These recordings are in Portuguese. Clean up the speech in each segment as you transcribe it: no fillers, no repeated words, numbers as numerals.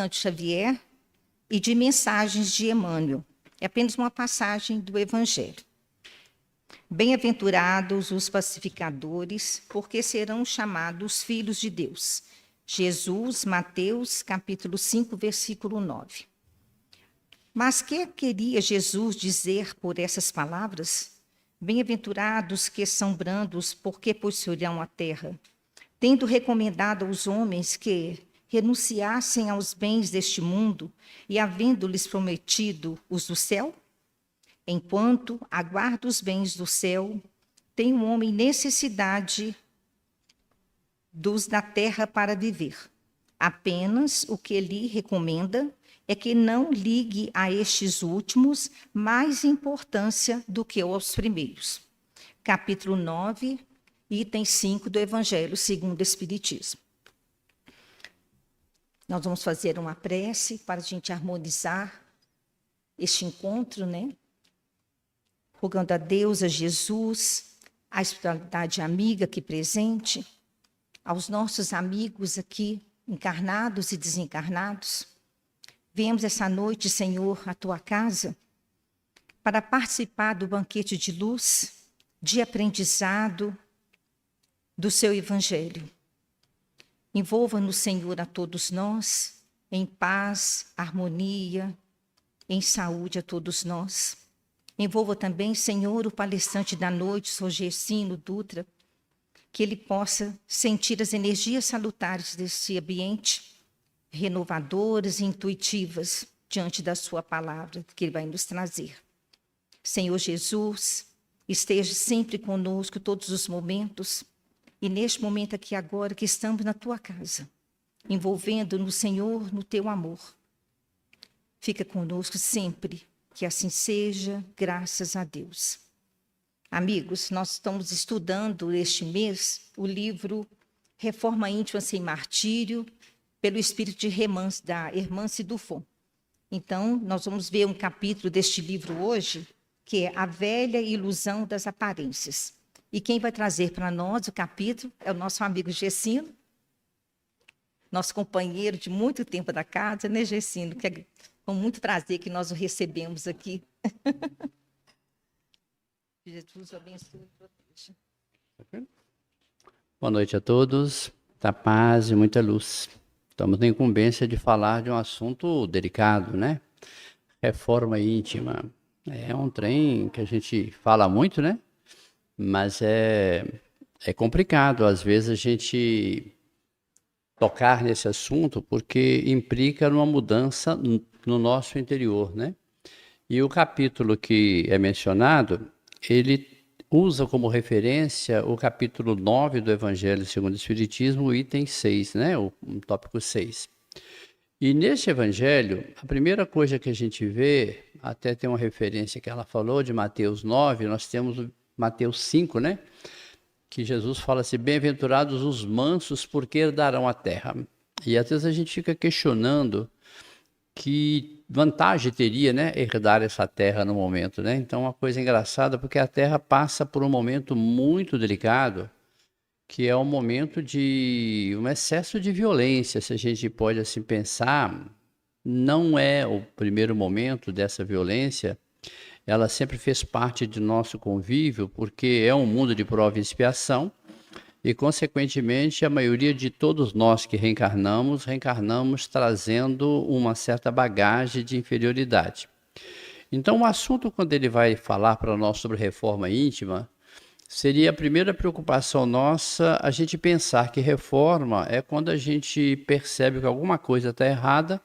Vicente Xavier e de Mensagens de Emmanuel. É apenas uma passagem do Evangelho. Bem-aventurados os pacificadores, porque serão chamados filhos de Deus. Jesus, Mateus, capítulo 5, versículo 9. Mas que queria Jesus dizer por essas palavras? Bem-aventurados que são brandos, porque possuirão a terra. Tendo recomendado aos homens que renunciassem aos bens deste mundo e havendo-lhes prometido os do céu? Enquanto aguarda os bens do céu, tem o homem necessidade dos da terra para viver. Apenas o que lhe recomenda é que não ligue a estes últimos mais importância do que aos primeiros. Capítulo 9, item 5 do Evangelho segundo o Espiritismo. Nós vamos fazer uma prece para a gente harmonizar este encontro, né? Rogando a Deus, a Jesus, à espiritualidade amiga aqui presente, aos nossos amigos aqui, encarnados e desencarnados. Viemos essa noite, Senhor, à tua casa, para participar do banquete de luz, de aprendizado do seu Evangelho. Envolva-nos, Senhor, a todos nós, em paz, harmonia, em saúde a todos nós. Envolva também, Senhor, o palestrante da noite, Sr. Gersino Dutra, que ele possa sentir as energias salutares desse ambiente, renovadoras e intuitivas, diante da sua palavra, que ele vai nos trazer. Senhor Jesus, esteja sempre conosco todos os momentos, e neste momento aqui agora que estamos na tua casa, envolvendo-nos, Senhor, no teu amor. Fica conosco sempre, que assim seja, graças a Deus. Amigos, nós estamos estudando este mês o livro Reforma Íntima Sem Martírio, pelo espírito de da Hermance Dufont. Então, nós vamos ver um capítulo deste livro hoje, que é A Velha Ilusão das Aparências. E quem vai trazer para nós o capítulo é o nosso amigo Gersino, nosso companheiro de muito tempo da casa, né, Gersino? Que é com muito prazer que nós o recebemos aqui. Jesus abençoe e proteja. Boa noite a todos, da paz e muita luz. Estamos na incumbência de falar de um assunto delicado, né? Reforma íntima. É um trem que a gente fala muito, né? Mas é complicado, às vezes, a gente tocar nesse assunto, porque implica numa mudança no nosso interior, né? E o capítulo que é mencionado, ele usa como referência o capítulo 9 do Evangelho segundo o Espiritismo, o item 6, né? O tópico 6. E nesse Evangelho, a primeira coisa que a gente vê, até tem uma referência que ela falou de Mateus 9, nós temos o Mateus 5, né? Que Jesus fala assim, bem-aventurados os mansos, porque herdarão a terra. E às vezes a gente fica questionando que vantagem teria, né, herdar essa terra no momento, né? Então, uma coisa engraçada, porque a terra passa por um momento muito delicado, que é um momento de um excesso de violência, se a gente pode assim pensar. Não é o primeiro momento dessa violência, ela sempre fez parte de nosso convívio, porque é um mundo de prova e expiação, e, consequentemente, a maioria de todos nós que reencarnamos trazendo uma certa bagagem de inferioridade. Então, o assunto, quando ele vai falar para nós sobre reforma íntima, seria a primeira preocupação nossa a gente pensar que reforma é quando a gente percebe que alguma coisa está errada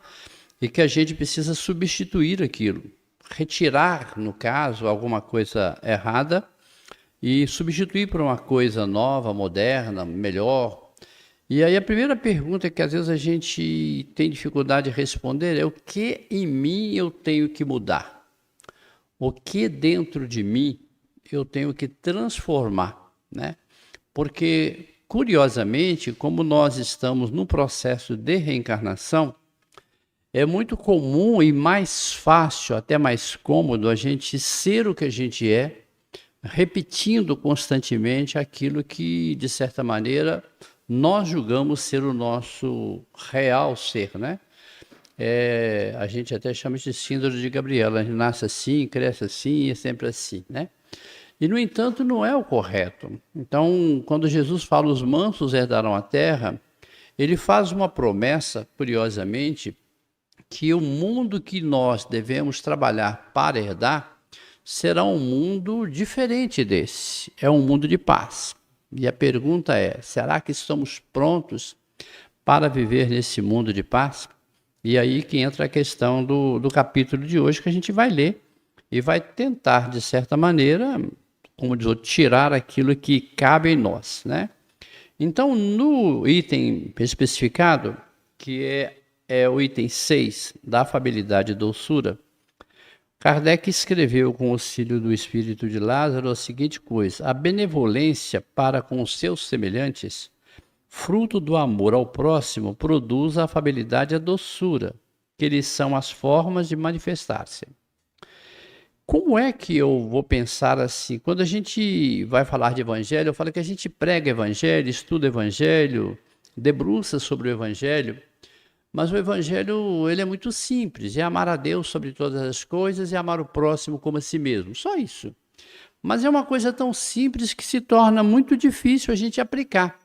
e que a gente precisa substituir aquilo, retirar, no caso, alguma coisa errada e substituir por uma coisa nova, moderna, melhor. E aí a primeira pergunta que às vezes a gente tem dificuldade de responder é: o que em mim eu tenho que mudar? O que dentro de mim eu tenho que transformar, né? Porque, curiosamente, como nós estamos num processo de reencarnação, é muito comum e mais fácil, até mais cômodo, a gente ser o que a gente é, repetindo constantemente aquilo que, de certa maneira, nós julgamos ser o nosso real ser, né? a gente até chama de síndrome de Gabriela. A gente nasce assim, cresce assim e é sempre assim, né? E, no entanto, não é o correto. Então, quando Jesus fala os mansos herdarão a terra, ele faz uma promessa, curiosamente, que o mundo que nós devemos trabalhar para herdar será um mundo diferente desse. É um mundo de paz. E a pergunta é, será que estamos prontos para viver nesse mundo de paz? E aí que entra a questão do capítulo de hoje, que a gente vai ler e vai tentar, de certa maneira, como diz, tirar aquilo que cabe em nós, né? Então, no item especificado, que é o item 6 da afabilidade e doçura, Kardec escreveu com o auxílio do espírito de Lázaro a seguinte coisa: a benevolência para com os seus semelhantes, fruto do amor ao próximo, produz a afabilidade e a doçura, que eles são as formas de manifestar-se. Como é que eu vou pensar assim? Quando a gente vai falar de evangelho, eu falo que a gente prega evangelho, estuda evangelho, debruça sobre o evangelho, mas o evangelho ele é muito simples, é amar a Deus sobre todas as coisas e amar o próximo como a si mesmo, só isso. Mas é uma coisa tão simples que se torna muito difícil a gente aplicar.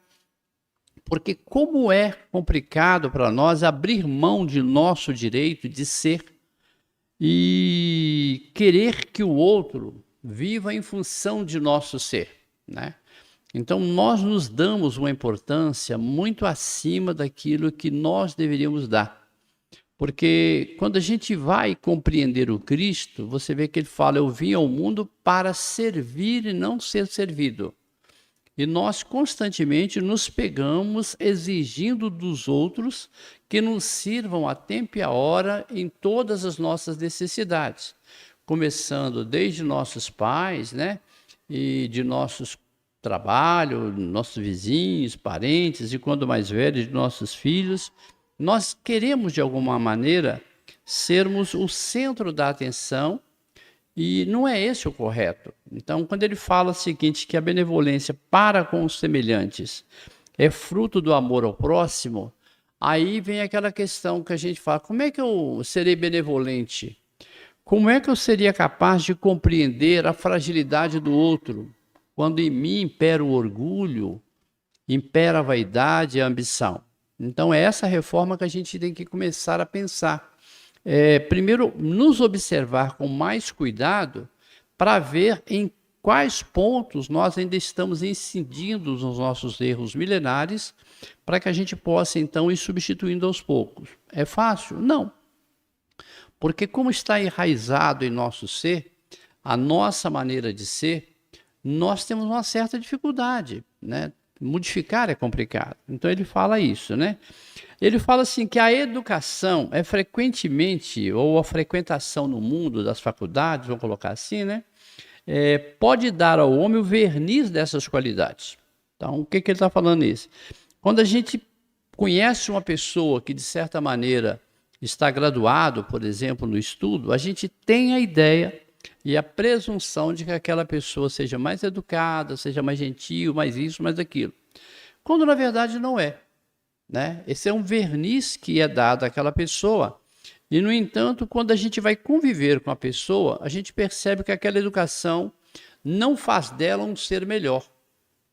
Porque como é complicado para nós abrir mão de nosso direito de ser e querer que o outro viva em função de nosso ser, né? Então, nós nos damos uma importância muito acima daquilo que nós deveríamos dar. Porque quando a gente vai compreender o Cristo, você vê que ele fala, eu vim ao mundo para servir e não ser servido. E nós constantemente nos pegamos exigindo dos outros que nos sirvam a tempo e a hora em todas as nossas necessidades. Começando desde nossos pais, né? E de nossos trabalho, nossos vizinhos, parentes e quando mais velhos, de nossos filhos. Nós queremos de alguma maneira sermos o centro da atenção e não é esse o correto. Então, quando ele fala o seguinte, que a benevolência para com os semelhantes é fruto do amor ao próximo, aí vem aquela questão que a gente fala, como é que eu serei benevolente? Como é que eu seria capaz de compreender a fragilidade do outro, quando em mim impera o orgulho, impera a vaidade e a ambição? Então, é essa reforma que a gente tem que começar a pensar. Primeiro, nos observar com mais cuidado para ver em quais pontos nós ainda estamos incidindo nos nossos erros milenares para que a gente possa, então, ir substituindo aos poucos. É fácil? Não. Porque como está enraizado em nosso ser, a nossa maneira de ser, nós temos uma certa dificuldade, né? Modificar é complicado. Então ele fala isso, né? Ele fala assim que a educação é frequentemente, ou a frequentação no mundo das faculdades, vamos colocar assim, né? Pode dar ao homem o verniz dessas qualidades. Então, o que ele está falando isso? Quando a gente conhece uma pessoa que, de certa maneira, está graduado, por exemplo, no estudo, a gente tem a ideia e a presunção de que aquela pessoa seja mais educada, seja mais gentil, mais isso, mais aquilo. Quando, na verdade, não é, né? Esse é um verniz que é dado àquela pessoa e, no entanto, quando a gente vai conviver com a pessoa, a gente percebe que aquela educação não faz dela um ser melhor,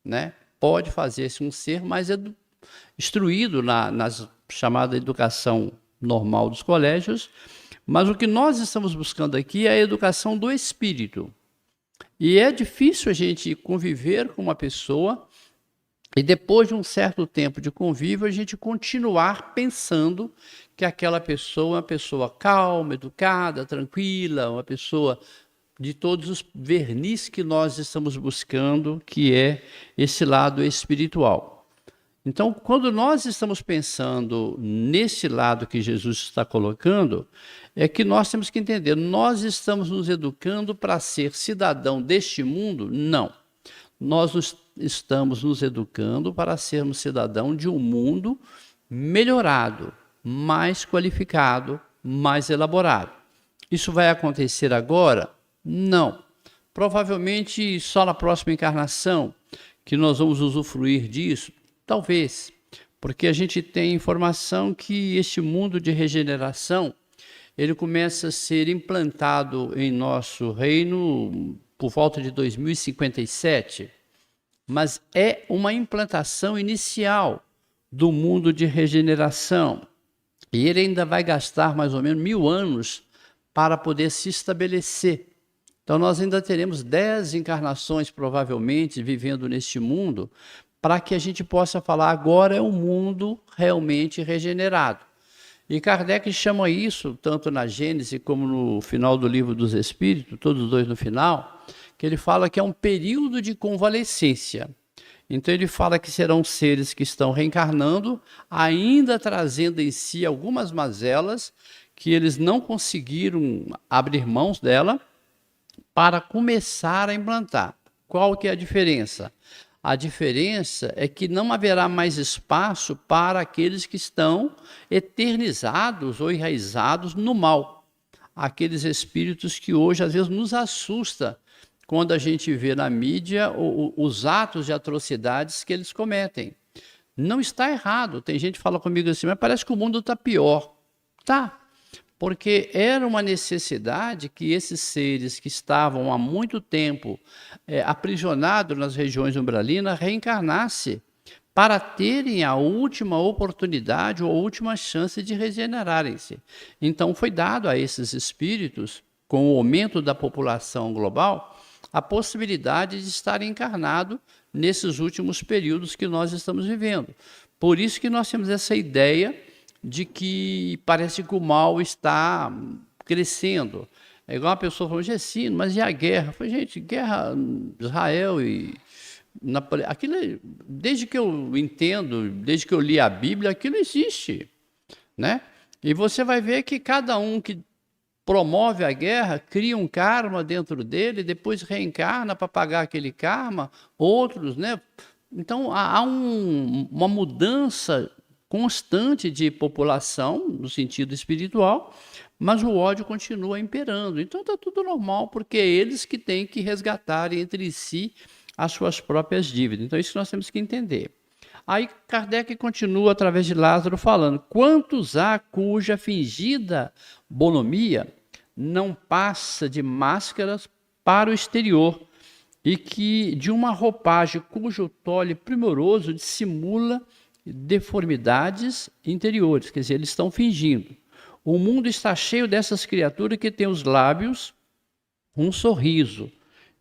né? Pode fazer-se um ser mais instruído na chamada educação normal dos colégios, mas o que nós estamos buscando aqui é a educação do espírito. E é difícil a gente conviver com uma pessoa e depois de um certo tempo de convívio a gente continuar pensando que aquela pessoa é uma pessoa calma, educada, tranquila, uma pessoa de todos os verniz que nós estamos buscando, que é esse lado espiritual. Então, quando nós estamos pensando nesse lado que Jesus está colocando, é que nós temos que entender, nós estamos nos educando para ser cidadão deste mundo? Não. Nós estamos nos educando para sermos cidadão de um mundo melhorado, mais qualificado, mais elaborado. Isso vai acontecer agora? Não. Provavelmente só na próxima encarnação que nós vamos usufruir disso. Talvez, porque a gente tem informação que este mundo de regeneração, ele começa a ser implantado em nosso reino por volta de 2057, mas é uma implantação inicial do mundo de regeneração. E ele ainda vai gastar mais ou menos 1000 anos para poder se estabelecer. Então nós ainda teremos 10 encarnações, provavelmente, vivendo neste mundo, para que a gente possa falar agora é um mundo realmente regenerado. E Kardec chama isso, tanto na Gênese como no final do Livro dos Espíritos, todos os dois no final, que ele fala que é um período de convalescência. Então ele fala que serão seres que estão reencarnando, ainda trazendo em si algumas mazelas que eles não conseguiram abrir mãos dela para começar a implantar. Qual que é a diferença? A diferença é que não haverá mais espaço para aqueles que estão eternizados ou enraizados no mal. Aqueles espíritos que hoje às vezes nos assusta quando a gente vê na mídia os atos de atrocidades que eles cometem. Não está errado. Tem gente que fala comigo assim, mas parece que o mundo está pior. Tá. Porque era uma necessidade que esses seres que estavam há muito tempo aprisionados nas regiões umbralinas reencarnassem para terem a última oportunidade ou a última chance de regenerarem-se. Então foi dado a esses espíritos, com o aumento da população global, a possibilidade de estar encarnado nesses últimos períodos que nós estamos vivendo. Por isso que nós temos essa ideia de que parece que o mal está crescendo. É igual uma pessoa falando, Gessino, mas e a guerra? Eu falei, gente, guerra Israel e Napoleão, aquilo, desde que eu entendo, desde que eu li a Bíblia, aquilo existe, né? E você vai ver que cada um que promove a guerra cria um karma dentro dele, depois reencarna para pagar aquele karma, outros, né? Então há uma mudança constante de população, no sentido espiritual, mas o ódio continua imperando. Então está tudo normal, porque é eles que têm que resgatar entre si as suas próprias dívidas. Então isso nós temos que entender. Aí Kardec continua, através de Lázaro, falando, quantos há cuja fingida bonomia não passa de máscaras para o exterior, e que de uma roupagem cujo tole primoroso dissimula deformidades interiores, quer dizer, eles estão fingindo. O mundo está cheio dessas criaturas que têm os lábios um sorriso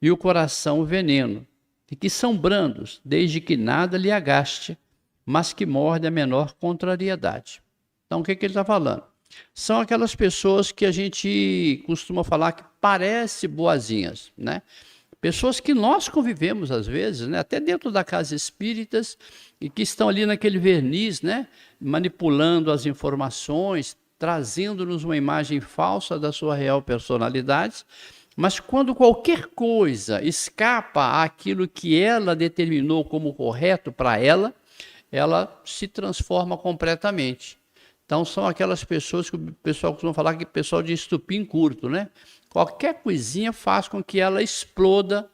e o coração veneno, e que são brandos, desde que nada lhe agaste, mas que morde a menor contrariedade. Então, o que ele está falando? São aquelas pessoas que a gente costuma falar que parecem boazinhas, né? Pessoas que nós convivemos às vezes, né? Até dentro da casa espíritas, e que estão ali naquele verniz, né? Manipulando as informações, trazendo-nos uma imagem falsa da sua real personalidade, mas quando qualquer coisa escapa àquilo que ela determinou como correto para ela, ela se transforma completamente. Então são aquelas pessoas que o pessoal costuma falar que é pessoal de estupim curto, né? Qualquer coisinha faz com que ela exploda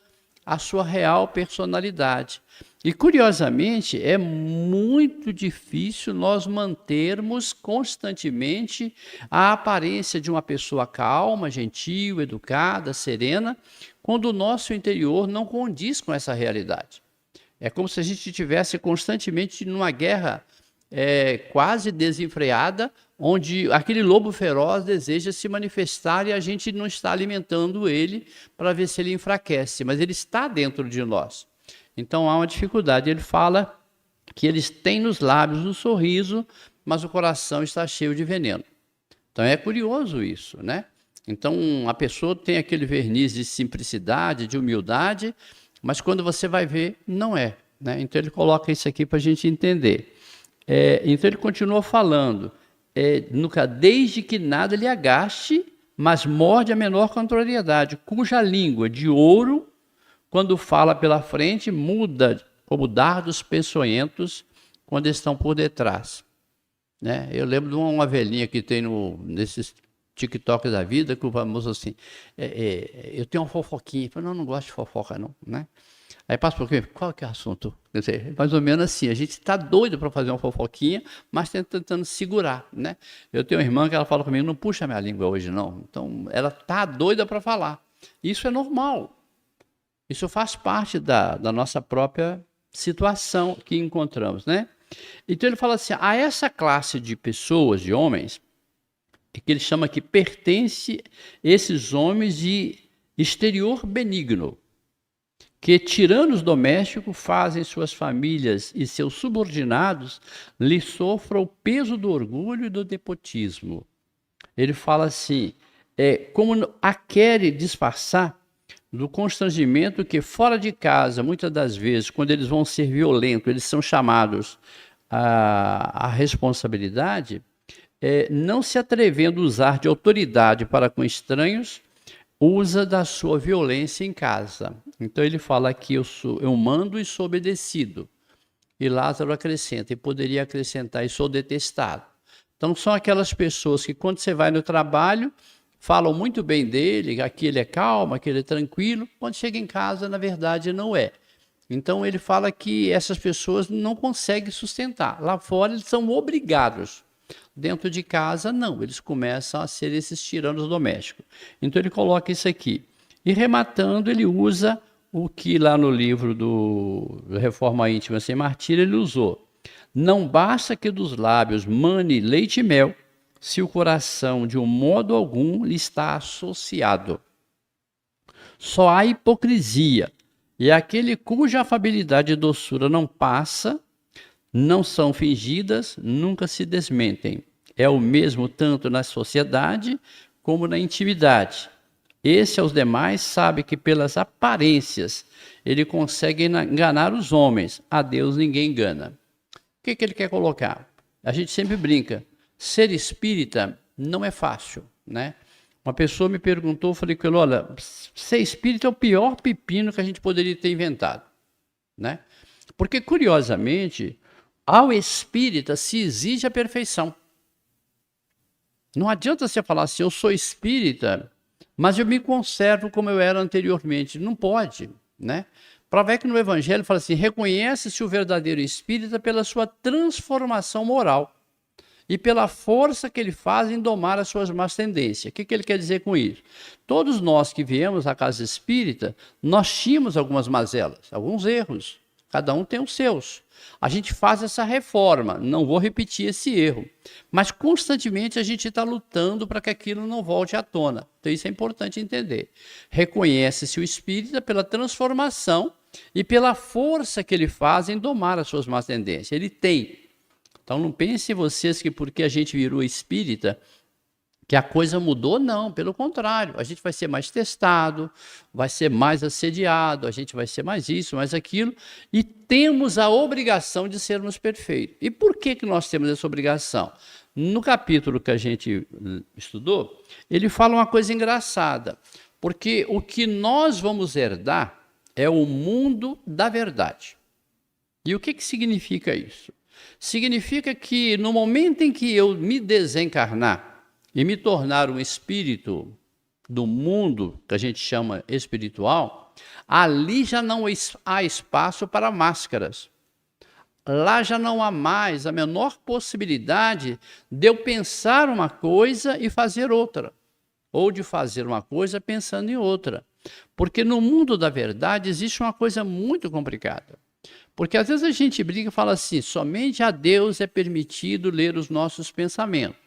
a sua real personalidade. E, curiosamente, é muito difícil nós mantermos constantemente a aparência de uma pessoa calma, gentil, educada, serena, quando o nosso interior não condiz com essa realidade. É como se a gente estivesse constantemente numa guerra quase desenfreada, onde aquele lobo feroz deseja se manifestar e a gente não está alimentando ele para ver se ele enfraquece, mas ele está dentro de nós. Então há uma dificuldade. Ele fala que eles têm nos lábios um sorriso, mas o coração está cheio de veneno. Então é curioso isso, né? Então a pessoa tem aquele verniz de simplicidade, de humildade, mas quando você vai ver, não é, né? Então ele coloca isso aqui para a gente entender. Então ele continua falando, nunca, desde que nada lhe agaste, mas morde a menor contrariedade, cuja língua de ouro, quando fala pela frente, muda como dardos peçonhentos quando estão por detrás. Né? Eu lembro de uma velhinha que tem nesses TikToks da vida, que o famoso assim, eu tenho uma fofoquinha. Eu falo, não gosto de fofoca não. Né? Aí passa por quê? Qual que é o assunto? Quer dizer, mais ou menos assim, a gente está doido para fazer uma fofoquinha, mas tentando segurar, né? Eu tenho uma irmã que ela fala comigo, não puxa minha língua hoje não. Então, ela está doida para falar. Isso é normal. Isso faz parte da nossa própria situação que encontramos, né? Então ele fala assim, a essa classe de pessoas, de homens, que ele chama que pertence esses homens de exterior benigno, que tiranos domésticos fazem suas famílias e seus subordinados lhe sofram o peso do orgulho e do nepotismo. Ele fala assim, como a querem disfarçar do constrangimento que fora de casa, muitas das vezes, quando eles vão ser violentos, eles são chamados à responsabilidade, não se atrevendo a usar de autoridade para com estranhos, usa da sua violência em casa. Então ele fala aqui, eu mando e sou obedecido. E Lázaro acrescenta, e poderia acrescentar, e sou detestado. Então são aquelas pessoas que quando você vai no trabalho, falam muito bem dele, aqui ele é calmo, aqui ele é tranquilo, quando chega em casa, na verdade, não é. Então ele fala que essas pessoas não conseguem sustentar. Lá fora eles são obrigados. Dentro de casa, não, eles começam a ser esses tiranos domésticos. Então ele coloca isso aqui. E rematando, ele usa o que lá no livro do Reforma Íntima Sem Martírio ele usou. Não basta que dos lábios mane leite e mel, se o coração de um modo algum lhe está associado. Só há hipocrisia, e aquele cuja afabilidade e doçura não passa, não são fingidas, nunca se desmentem. É o mesmo tanto na sociedade como na intimidade. Esse aos demais sabe que pelas aparências ele consegue enganar os homens, a Deus ninguém engana. O que ele quer colocar? A gente sempre brinca, ser espírita não é fácil, né? Uma pessoa me perguntou, eu falei com ele, olha, ser espírita é o pior pepino que a gente poderia ter inventado, né? Porque, curiosamente, ao espírita se exige a perfeição. Não adianta você falar assim, eu sou espírita, mas eu me conservo como eu era anteriormente. Não pode, né? Para ver que no Evangelho fala assim, reconhece-se o verdadeiro espírita pela sua transformação moral e pela força que ele faz em domar as suas más tendências. O que ele quer dizer com isso? Todos nós que viemos à casa espírita, nós tínhamos algumas mazelas, alguns erros. Cada um tem os seus. A gente faz essa reforma, não vou repetir esse erro. Mas constantemente a gente está lutando para que aquilo não volte à tona. Então isso é importante entender. Reconhece-se o espírita pela transformação e pela força que ele faz em domar as suas más tendências. Ele tem. Então não pensem vocês que porque a gente virou espírita, que a coisa mudou, não, pelo contrário, a gente vai ser mais testado, vai ser mais assediado, a gente vai ser mais isso, mais aquilo, e temos a obrigação de sermos perfeitos. E por que nós temos essa obrigação? No capítulo que a gente estudou, ele fala uma coisa engraçada, porque o que nós vamos herdar é o mundo da verdade. E o que significa isso? Significa que no momento em que eu me desencarnar, e me tornar um espírito do mundo, que a gente chama espiritual, ali já não há espaço para máscaras. Lá já não há mais a menor possibilidade de eu pensar uma coisa e fazer outra, ou de fazer uma coisa pensando em outra. Porque no mundo da verdade existe uma coisa muito complicada. Porque às vezes a gente brinca e fala assim, somente a Deus é permitido ler os nossos pensamentos.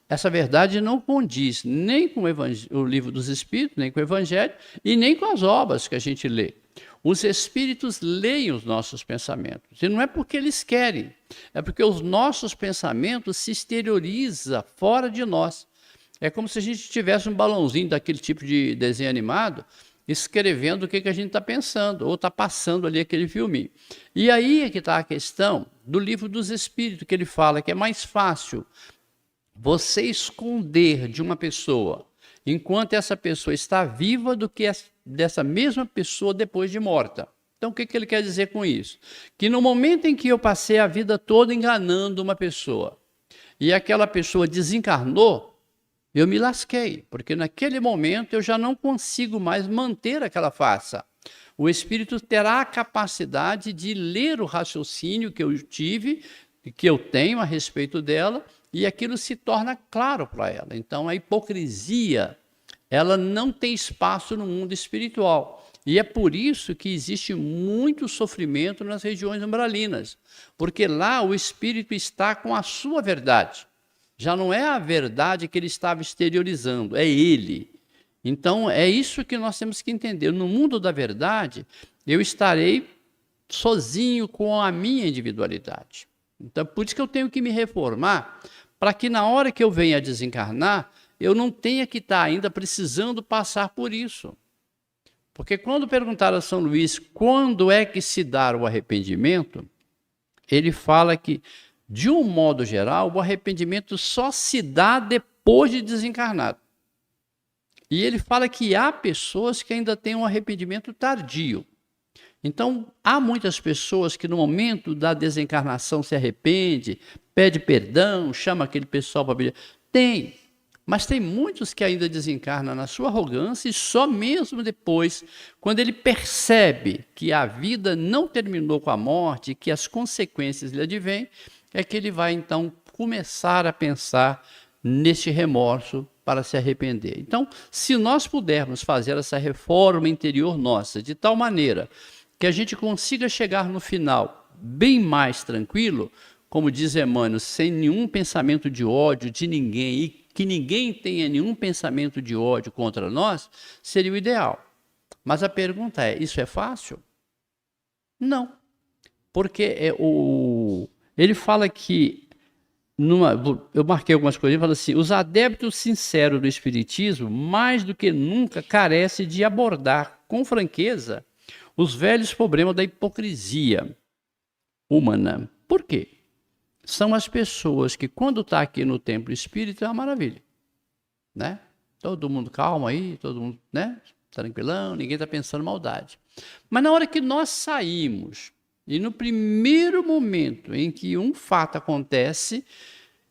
Essa verdade não condiz nem com o livro dos Espíritos, nem com o Evangelho, e nem com as obras que a gente lê. Os Espíritos leem os nossos pensamentos, e não é porque eles querem, é porque os nossos pensamentos se exteriorizam fora de nós. É como se a gente tivesse um balãozinho daquele tipo de desenho animado, escrevendo o que a gente está pensando, ou está passando ali aquele filminho. E aí é que está a questão do livro dos Espíritos, que ele fala que é mais fácil você esconder de uma pessoa enquanto essa pessoa está viva do que dessa mesma pessoa depois de morta. Então, o que ele quer dizer com isso? Que no momento em que eu passei a vida toda enganando uma pessoa e aquela pessoa desencarnou, eu me lasquei, porque naquele momento eu já não consigo mais manter aquela farsa. O espírito terá a capacidade de ler o raciocínio que eu tive, que eu tenho a respeito dela, e aquilo se torna claro para ela. Então, a hipocrisia, ela não tem espaço no mundo espiritual. E é por isso que existe muito sofrimento nas regiões umbralinas, porque lá o espírito está com a sua verdade. Já não é a verdade que ele estava exteriorizando, é ele. Então, é isso que nós temos que entender. No mundo da verdade, eu estarei sozinho com a minha individualidade. Então, por isso que eu tenho que me reformar, para que na hora que eu venha a desencarnar, eu não tenha que estar ainda precisando passar por isso. Porque quando perguntaram a São Luís quando é que se dá o arrependimento, ele fala que, de um modo geral, o arrependimento só se dá depois de desencarnado. E ele fala que há pessoas que ainda têm um arrependimento tardio. Então, há muitas pessoas que no momento da desencarnação se arrepende, pede perdão, chama aquele pessoal para pedir. Tem. Mas tem muitos que ainda desencarnam na sua arrogância e só mesmo depois, quando ele percebe que a vida não terminou com a morte, que as consequências lhe advêm, é que ele vai então começar a pensar neste remorso para se arrepender. Então, se nós pudermos fazer essa reforma interior nossa de tal maneira que a gente consiga chegar no final bem mais tranquilo, como diz Emmanuel, sem nenhum pensamento de ódio de ninguém e que ninguém tenha nenhum pensamento de ódio contra nós, seria o ideal. Mas a pergunta é, isso é fácil? Não. Porque ele fala que, eu marquei algumas coisas, ele fala assim, os adeptos sinceros do Espiritismo, mais do que nunca, carecem de abordar com franqueza os velhos problemas da hipocrisia humana. Por quê? São as pessoas que, quando está aqui no templo espírita, é uma maravilha. Né? Todo mundo calmo aí, todo mundo, né? Tranquilão, ninguém está pensando maldade. Mas na hora que nós saímos, e no primeiro momento em que um fato acontece,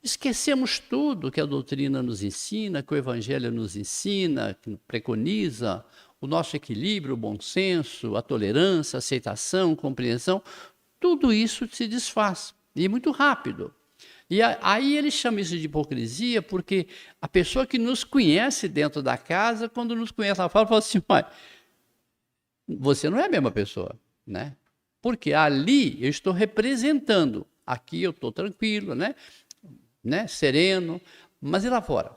esquecemos tudo que a doutrina nos ensina, que o Evangelho nos ensina, que preconiza, o nosso equilíbrio, o bom senso, a tolerância, a aceitação, compreensão, tudo isso se desfaz. E muito rápido. E aí ele chama isso de hipocrisia, porque a pessoa que nos conhece dentro da casa, quando nos conhece lá fora, fala assim, você não é a mesma pessoa, né? Porque ali eu estou representando, aqui eu estou tranquilo, né? Sereno, mas e lá fora?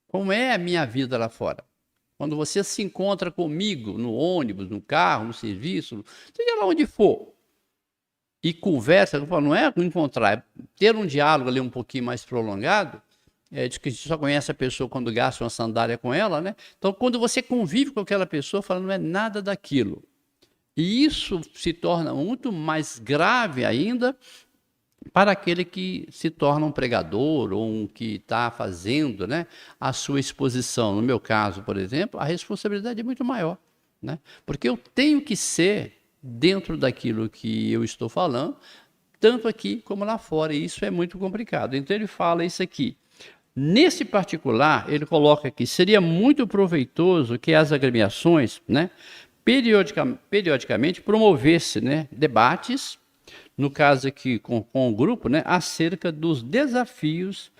Como é a minha vida lá fora? Quando você se encontra comigo no ônibus, no carro, no serviço, seja lá onde for, e conversa, não é encontrar, é ter um diálogo ali um pouquinho mais prolongado, de que a gente só conhece a pessoa quando gasta uma sandália com ela, né? Então, quando você convive com aquela pessoa, fala, não é nada daquilo. E isso se torna muito mais grave ainda para aquele que se torna um pregador ou um que está fazendo, né, a sua exposição. No meu caso, por exemplo, a responsabilidade é muito maior, né? Porque eu tenho que ser dentro daquilo que eu estou falando, tanto aqui como lá fora, e isso é muito complicado. Então ele fala isso aqui. Nesse particular, ele coloca aqui, seria muito proveitoso que as agremiações, né, periodicamente promovesse, né, debates, no caso aqui com o grupo, né, acerca dos desafios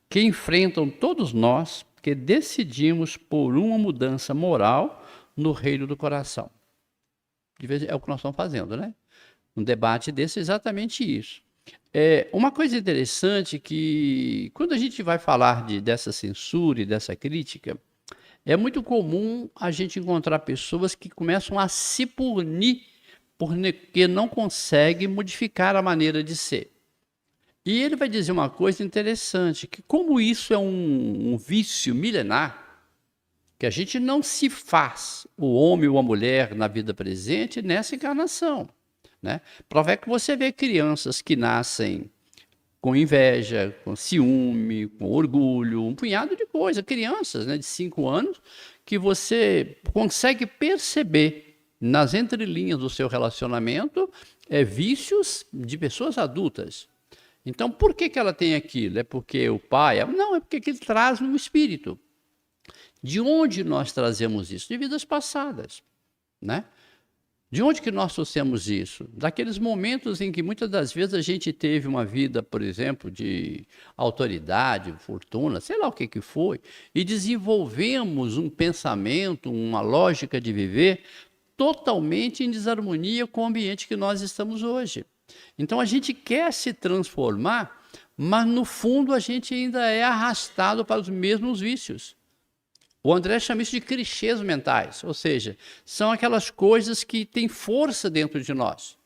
que enfrentam todos nós que decidimos por uma mudança moral no reino do coração. É o que nós estamos fazendo, né? Um debate desse é exatamente isso. Uma coisa interessante que, quando a gente vai falar dessa censura e dessa crítica, é muito comum a gente encontrar pessoas que começam a se punir porque não conseguem modificar a maneira de ser. E ele vai dizer uma coisa interessante, que como isso é um vício milenar, que a gente não se faz o homem ou a mulher na vida presente nessa encarnação, né? Prova é que você vê crianças que nascem com inveja, com ciúme, com orgulho, um punhado de coisa, crianças, né, de 5 anos, que você consegue perceber nas entrelinhas do seu relacionamento vícios de pessoas adultas. Então, por que ela tem aquilo? É porque o pai... Não, é porque ele traz no espírito. De onde nós trazemos isso? De vidas passadas, né? De onde que nós trouxemos isso? Daqueles momentos em que muitas das vezes a gente teve uma vida, por exemplo, de autoridade, fortuna, sei lá o que foi, e desenvolvemos um pensamento, uma lógica de viver totalmente em desarmonia com o ambiente que nós estamos hoje. Então a gente quer se transformar, mas no fundo a gente ainda é arrastado para os mesmos vícios. O André chama isso de clichês mentais, ou seja, são aquelas coisas que têm força dentro de nós.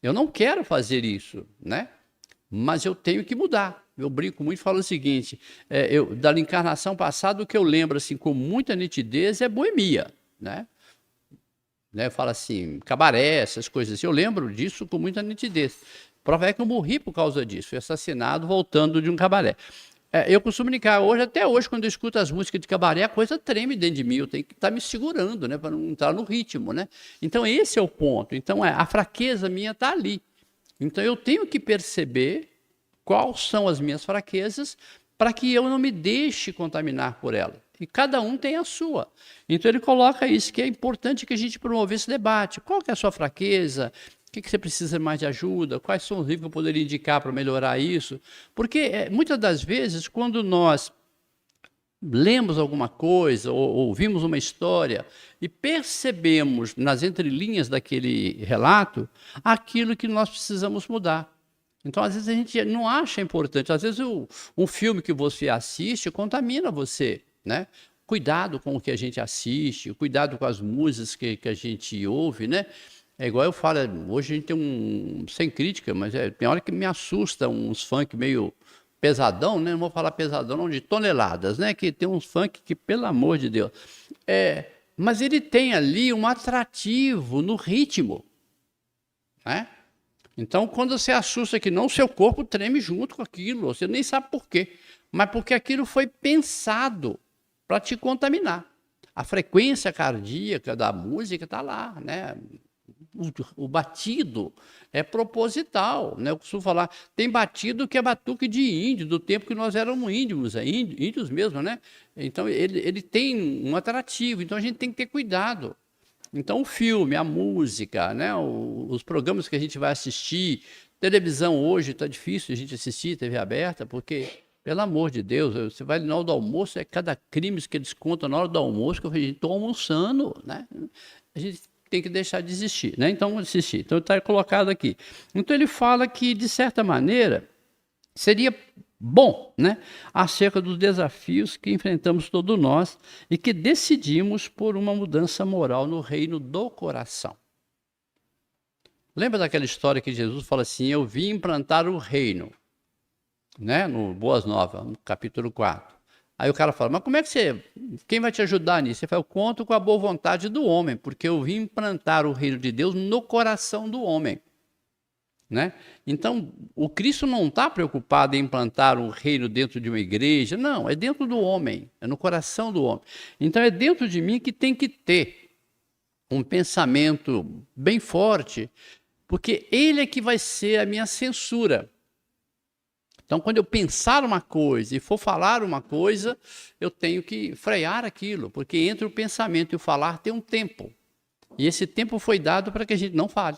Eu não quero fazer isso, né? Mas eu tenho que mudar. Eu brinco muito e falo o seguinte, da encarnação passada, o que eu lembro assim, com muita nitidez é boemia, né? Fala assim, cabaré, essas coisas assim. Eu lembro disso com muita nitidez. Prova é que eu morri por causa disso, fui assassinado voltando de um cabaré. Eu costumo brincar, até hoje, quando eu escuto as músicas de cabaré, a coisa treme dentro de mim, eu tenho que estar me segurando, né, para não entrar no ritmo, né? Então, esse é o ponto. Então, a fraqueza minha está ali. Então, eu tenho que perceber quais são as minhas fraquezas para que eu não me deixe contaminar por ela. E cada um tem a sua. Então, ele coloca isso, que é importante que a gente promova esse debate. Qual que é a sua fraqueza? O que você precisa mais de ajuda? Quais são os livros que eu poderia indicar para melhorar isso? Porque muitas das vezes, quando nós lemos alguma coisa ou ouvimos uma história e percebemos nas entrelinhas daquele relato aquilo que nós precisamos mudar. Então, às vezes, a gente não acha importante. Às vezes, um filme que você assiste contamina você, né? Cuidado com o que a gente assiste, cuidado com as músicas que a gente ouve, né? É igual eu falo, hoje a gente tem sem crítica, mas tem hora que me assusta uns funk meio pesadão, né? Não vou falar pesadão, não, de toneladas, né? Que tem uns funk que, pelo amor de Deus. Mas ele tem ali um atrativo no ritmo, né? Então, quando você assusta que não, seu corpo treme junto com aquilo, você nem sabe por quê, mas porque aquilo foi pensado para te contaminar. A frequência cardíaca da música está lá, né? O batido é proposital, né? Eu costumo falar, tem batido que é batuque de índio, do tempo que nós éramos índios mesmo, né? Então, ele tem um atrativo, então a gente tem que ter cuidado. Então, o filme, a música, né? Os programas que a gente vai assistir, televisão hoje está difícil a gente assistir, TV aberta, porque, pelo amor de Deus, você vai na hora do almoço, cada crime que eles contam na hora do almoço, que eu falei, estou almoçando, né? A gente tem que deixar de existir, né? Então, assistir. Então, está colocado aqui. Então, ele fala que, de certa maneira, seria bom, né? Acerca dos desafios que enfrentamos todos nós e que decidimos por uma mudança moral no reino do coração. Lembra daquela história que Jesus fala assim, eu vim implantar o reino, né? No Boas Novas, no capítulo 4. Aí o cara fala, mas como é que quem vai te ajudar nisso? Você fala, eu conto com a boa vontade do homem, porque eu vim implantar o reino de Deus no coração do homem. Né? Então, o Cristo não está preocupado em implantar um reino dentro de uma igreja, não, é dentro do homem, é no coração do homem. Então, é dentro de mim que tem que ter um pensamento bem forte, porque ele é que vai ser a minha censura. Então, quando eu pensar uma coisa e for falar uma coisa, eu tenho que frear aquilo, porque entre o pensamento e o falar tem um tempo. E esse tempo foi dado para que a gente não fale.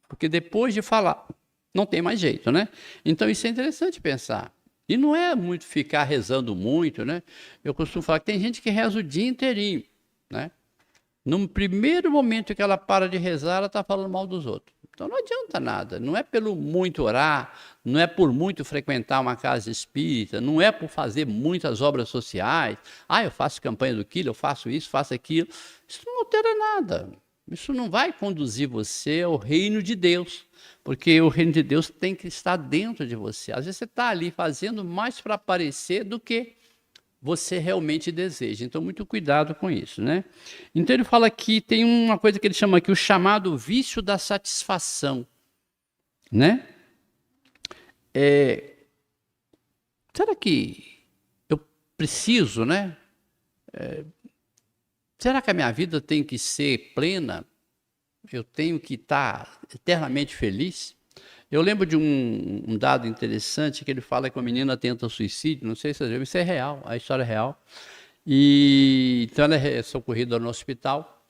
Porque depois de falar, não tem mais jeito, né? Então, isso é interessante pensar. E não é muito ficar rezando muito, né? Eu costumo falar que tem gente que reza o dia inteirinho, né? No primeiro momento que ela para de rezar, ela está falando mal dos outros. Então, não adianta nada. Não é pelo muito orar, não é por muito frequentar uma casa espírita, não é por fazer muitas obras sociais. Eu faço campanha do quilo, eu faço isso, faço aquilo. Isso não altera nada. Isso não vai conduzir você ao reino de Deus, porque o reino de Deus tem que estar dentro de você. Às vezes você está ali fazendo mais para aparecer do que você realmente deseja. Então, muito cuidado com isso, né? Então, ele fala aqui, tem uma coisa que ele chama aqui, o chamado vício da satisfação, né? Será que eu preciso, né? Será que a minha vida tem que ser plena? Eu tenho que estar eternamente feliz? Eu lembro de um dado interessante que ele fala que uma menina tenta suicídio, não sei se você viu, isso é real, a história é real. Então ela é socorrida no hospital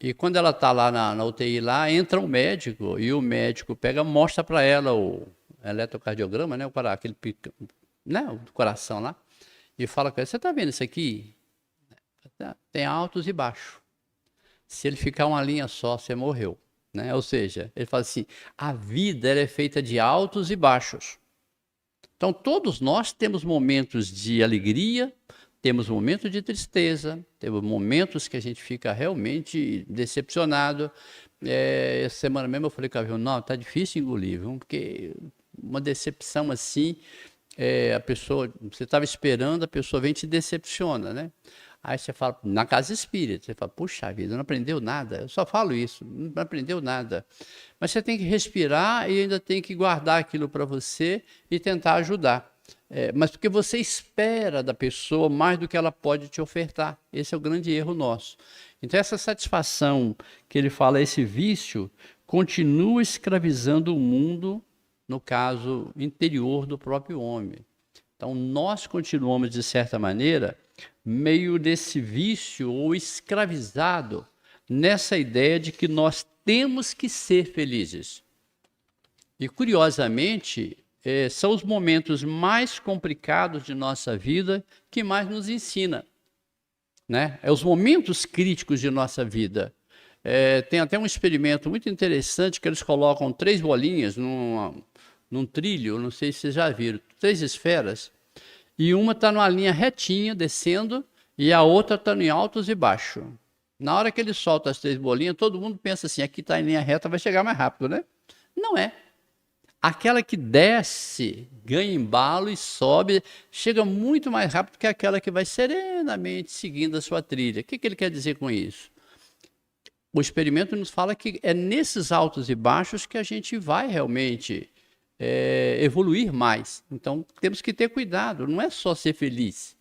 E quando ela está lá na UTI, lá, entra um médico, e o médico mostra para ela o eletrocardiograma, né, aquele né, o coração lá, e fala com ela, você está vendo isso aqui? Tem altos e baixos. Se ele ficar uma linha só, você morreu. Né? Ou seja, ele fala assim, a vida ela é feita de altos e baixos. Então, todos nós temos momentos de alegria, temos momentos de tristeza, temos momentos que a gente fica realmente decepcionado. Essa semana mesmo eu falei com a Viu, não, está difícil engolir, viu? Porque uma decepção assim, a pessoa, você estava esperando, a pessoa vem e te decepciona, né? Aí você fala, na casa espírita, você fala, puxa vida, não aprendeu nada. Eu só falo isso, não aprendeu nada. Mas você tem que respirar e ainda tem que guardar aquilo para você e tentar ajudar. Mas porque você espera da pessoa mais do que ela pode te ofertar. Esse é o grande erro nosso. Então essa satisfação que ele fala, esse vício, continua escravizando o mundo, no caso interior do próprio homem. Então nós continuamos, de certa maneira, meio desse vício ou escravizado nessa ideia de que nós temos que ser felizes. E, curiosamente, são os momentos mais complicados de nossa vida que mais nos ensina. Né? Os momentos críticos de nossa vida. Tem até um experimento muito interessante que eles colocam 3 bolinhas num trilho, não sei se vocês já viram, 3 esferas, e uma está numa linha retinha, descendo, e a outra está em altos e baixos. Na hora que ele solta as 3 bolinhas, todo mundo pensa assim, aqui está em linha reta, vai chegar mais rápido, né? Não é. Aquela que desce, ganha embalo e sobe, chega muito mais rápido que aquela que vai serenamente seguindo a sua trilha. O que ele quer dizer com isso? O experimento nos fala que é nesses altos e baixos que a gente vai realmente evoluir mais. Então, temos que ter cuidado, não é só ser feliz.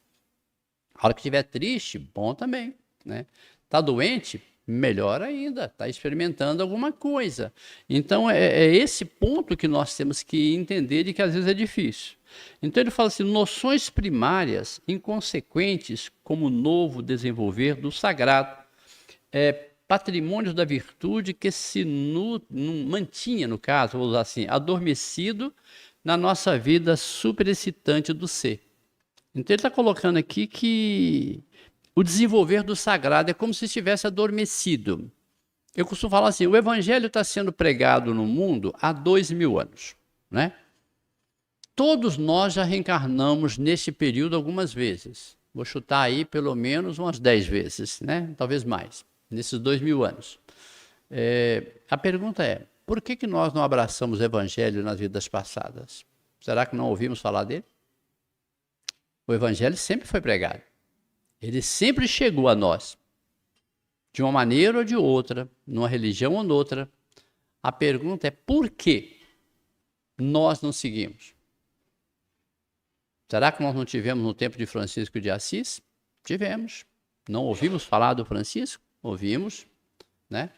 A hora que estiver triste, bom também. Né? Tá doente? Melhor ainda, está experimentando alguma coisa. Então, é esse ponto que nós temos que entender de que às vezes é difícil. Então, ele fala assim, noções primárias, inconsequentes, como o novo desenvolver do sagrado, patrimônios da virtude que se mantinha, no caso, vou usar assim, adormecido na nossa vida superexcitante do ser. Então, ele está colocando aqui que o desenvolver do sagrado é como se estivesse adormecido. Eu costumo falar assim, o evangelho está sendo pregado no mundo há 2000 anos. Né? Todos nós já reencarnamos nesse período algumas vezes. Vou chutar aí pelo menos umas 10 vezes, né? Talvez mais, nesses 2000 anos. A pergunta é, por que nós não abraçamos o evangelho nas vidas passadas? Será que não ouvimos falar dele? O evangelho sempre foi pregado. Ele sempre chegou a nós, de uma maneira ou de outra, numa religião ou noutra. A pergunta é por que nós não seguimos? Será que nós não tivemos no tempo de Francisco de Assis? Tivemos. Não ouvimos falar do Francisco? Ouvimos. Né?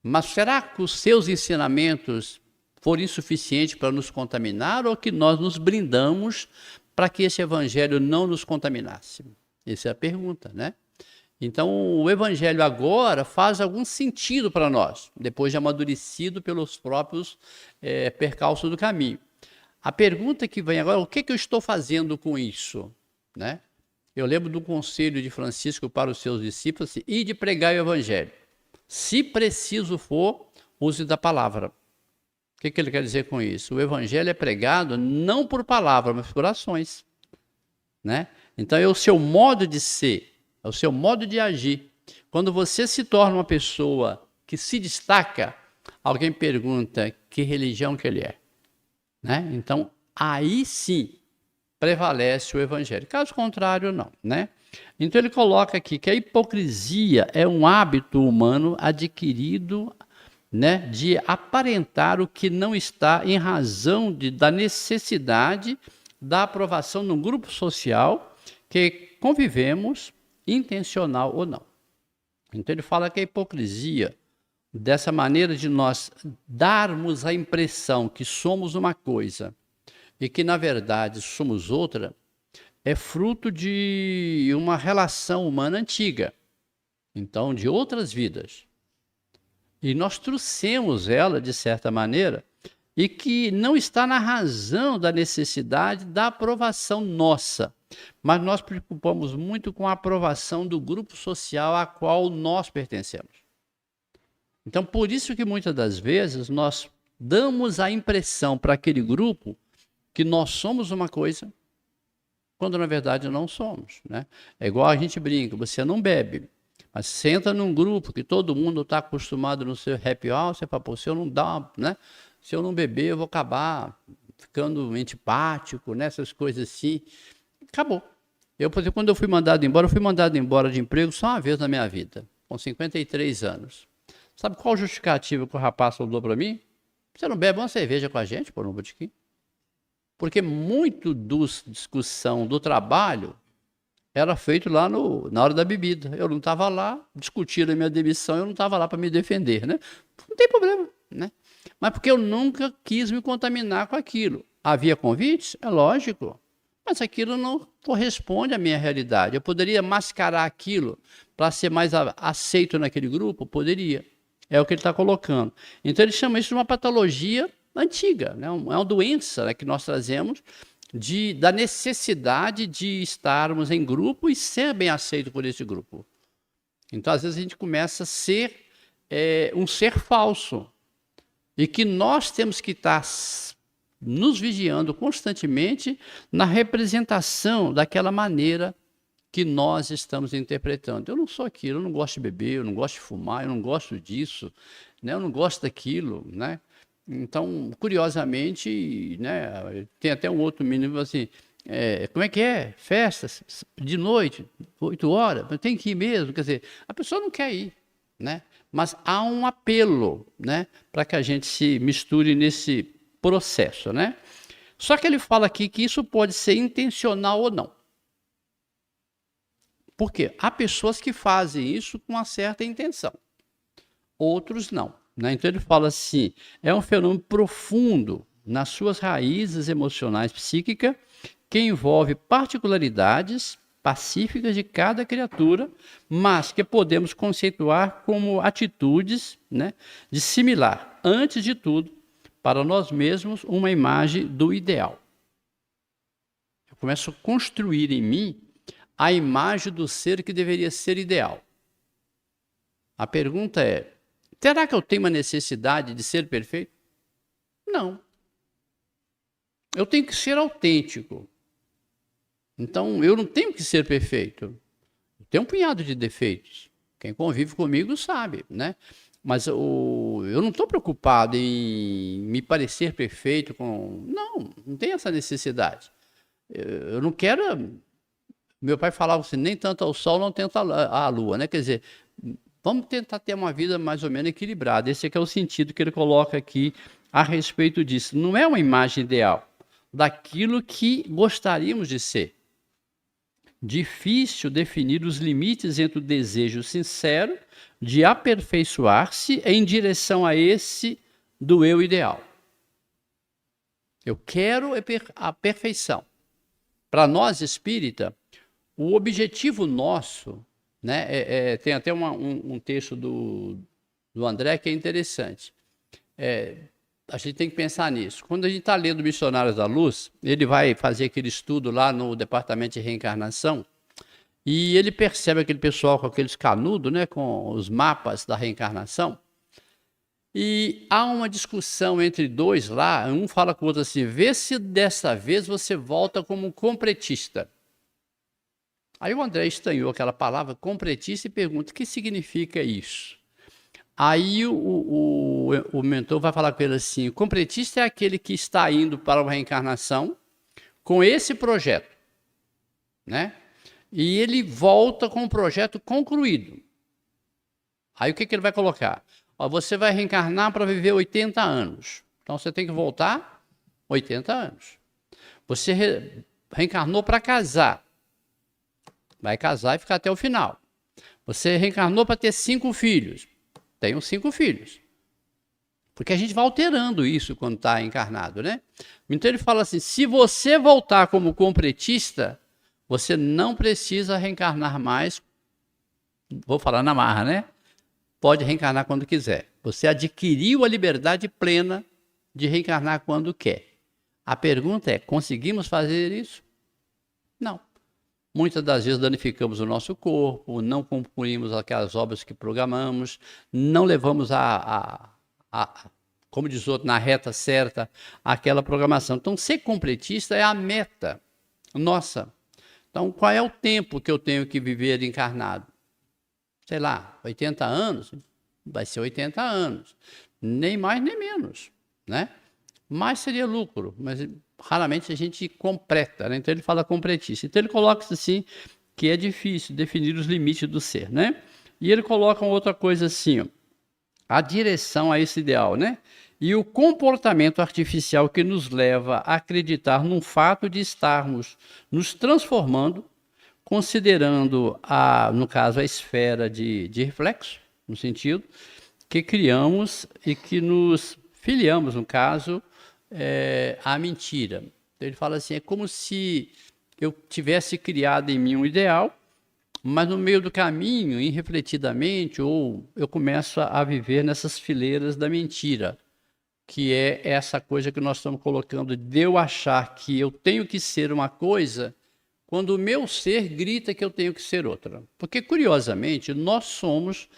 Mas será que os seus ensinamentos foram insuficientes para nos contaminar ou que nós nos brindamos para que esse evangelho não nos contaminasse? Essa é a pergunta, né? Então, o evangelho agora faz algum sentido para nós, depois de amadurecido pelos próprios percalços do caminho. A pergunta que vem agora, o que eu estou fazendo com isso? Né? Eu lembro do conselho de Francisco para os seus discípulos, e de pregar o evangelho. Se preciso for, use da palavra. O que ele quer dizer com isso? O evangelho é pregado não por palavras, mas por ações. Né? Então, é o seu modo de ser, é o seu modo de agir. Quando você se torna uma pessoa que se destaca, alguém pergunta que religião que ele é. Né? Então, aí sim prevalece o evangelho. Caso contrário, não. Né? Então, ele coloca aqui que a hipocrisia é um hábito humano adquirido, né, de aparentar o que não está em razão da necessidade da aprovação num grupo social que convivemos, intencional ou não. Então ele fala que a hipocrisia, dessa maneira de nós darmos a impressão que somos uma coisa e que na verdade somos outra, é fruto de uma relação humana antiga, então de outras vidas. E nós trouxemos ela, de certa maneira, e que não está na razão da necessidade da aprovação nossa, mas nós preocupamos muito com a aprovação do grupo social a qual nós pertencemos. Então, por isso que muitas das vezes nós damos a impressão para aquele grupo que nós somos uma coisa, quando na verdade não somos, né? É igual a gente brinca, você não bebe, mas senta num grupo que todo mundo está acostumado no seu happy hour, você fala, pô, se eu não dar, né? Se eu não beber, eu vou acabar ficando antipático, né? Essas coisas assim. Acabou. Eu, por exemplo, quando eu fui mandado embora de emprego só uma vez na minha vida, com 53 anos. Sabe qual justificativa que o rapaz falou para mim? Você não bebe uma cerveja com a gente, por um botequim? Porque muito dos discussão do trabalho era feito lá na hora da bebida. Eu não estava lá, discutiram a minha demissão, eu não estava lá para me defender, né? Não tem problema, né? Mas porque eu nunca quis me contaminar com aquilo. Havia convites? É lógico. Mas aquilo não corresponde à minha realidade. Eu poderia mascarar aquilo para ser mais aceito naquele grupo? Poderia. É o que ele está colocando. Então ele chama isso de uma patologia antiga, né? É uma doença, né, que nós trazemos da necessidade de estarmos em grupo e ser bem aceito por esse grupo. Então, às vezes, a gente começa a ser um ser falso e que nós temos que estar nos vigiando constantemente na representação daquela maneira que nós estamos interpretando. Eu não sou aquilo, eu não gosto de beber, eu não gosto de fumar, eu não gosto disso, né? Eu não gosto daquilo, né? Então, curiosamente, né, tem até um outro menino assim, como é que é? Festa de noite, 8 horas, tem que ir mesmo, quer dizer, a pessoa não quer ir, né? Mas há um apelo, né, para que a gente se misture nesse processo, né? Só que ele fala aqui que isso pode ser intencional ou não. Por quê? Há pessoas que fazem isso com uma certa intenção, outros não. Né? Então ele fala assim, é um fenômeno profundo nas suas raízes emocionais psíquicas que envolve particularidades pacíficas de cada criatura, mas que podemos conceituar como atitudes, né, de similar, antes de tudo, para nós mesmos, uma imagem do ideal. Eu começo a construir em mim a imagem do ser que deveria ser ideal. A pergunta é, será que eu tenho uma necessidade de ser perfeito? Não. Eu tenho que ser autêntico. Então, eu não tenho que ser perfeito. Eu tenho um punhado de defeitos. Quem convive comigo sabe, né? Mas eu não estou preocupado em me parecer perfeito com... Não tem essa necessidade. Eu não quero... Meu pai falava assim, nem tanto ao sol, não tenta a lua, né? Quer dizer, vamos tentar ter uma vida mais ou menos equilibrada. Esse é o sentido que ele coloca aqui a respeito disso. Não é uma imagem ideal daquilo que gostaríamos de ser. Difícil definir os limites entre o desejo sincero de aperfeiçoar-se em direção a esse do eu ideal. Eu quero a perfeição. Para nós espírita, o objetivo nosso, né, tem até um texto do André que é interessante. A gente tem que pensar nisso. Quando a gente está lendo Missionários da Luz, ele vai fazer aquele estudo lá no departamento de reencarnação e ele percebe aquele pessoal com aqueles canudos, né, com os mapas da reencarnação. E há uma discussão entre dois lá, um fala com o outro assim, vê se dessa vez você volta como completista. Aí o André estranhou aquela palavra completista e pergunta, o que significa isso? Aí o mentor vai falar com ele assim, o completista é aquele que está indo para uma reencarnação com esse projeto, né? E ele volta com o projeto concluído. Aí o que ele vai colocar? Você vai reencarnar para viver 80 anos. Então você tem que voltar 80 anos. Você reencarnou para casar. Vai casar e ficar até o final. Você reencarnou para ter 5 filhos. Tenho 5 filhos. Porque a gente vai alterando isso quando está encarnado, né? Então ele fala assim, se você voltar como completista, você não precisa reencarnar mais. Vou falar na marra, né? Pode reencarnar quando quiser. Você adquiriu a liberdade plena de reencarnar quando quer. A pergunta é, conseguimos fazer isso? Não. Muitas das vezes danificamos o nosso corpo, não concluímos aquelas obras que programamos, não levamos como diz o outro, na reta certa, aquela programação. Então, ser completista é a meta nossa. Então, qual é o tempo que eu tenho que viver encarnado? Sei lá, 80 anos? Vai ser 80 anos. Nem mais, nem menos, né? Mais seria lucro, mas raramente a gente completa, né? Então ele fala completista. Então ele coloca assim, que é difícil definir os limites do ser, né? E ele coloca uma outra coisa assim, ó, a direção a esse ideal, né? E o comportamento artificial que nos leva a acreditar num fato de estarmos nos transformando, considerando, no caso, a esfera de reflexo, no sentido que criamos e que nos filiamos, no caso, à mentira. Então, ele fala assim, é como se eu tivesse criado em mim um ideal, mas no meio do caminho, irrefletidamente, ou eu começo a viver nessas fileiras da mentira, que é essa coisa que nós estamos colocando, de eu achar que eu tenho que ser uma coisa, quando o meu ser grita que eu tenho que ser outra. Porque, curiosamente, nós somos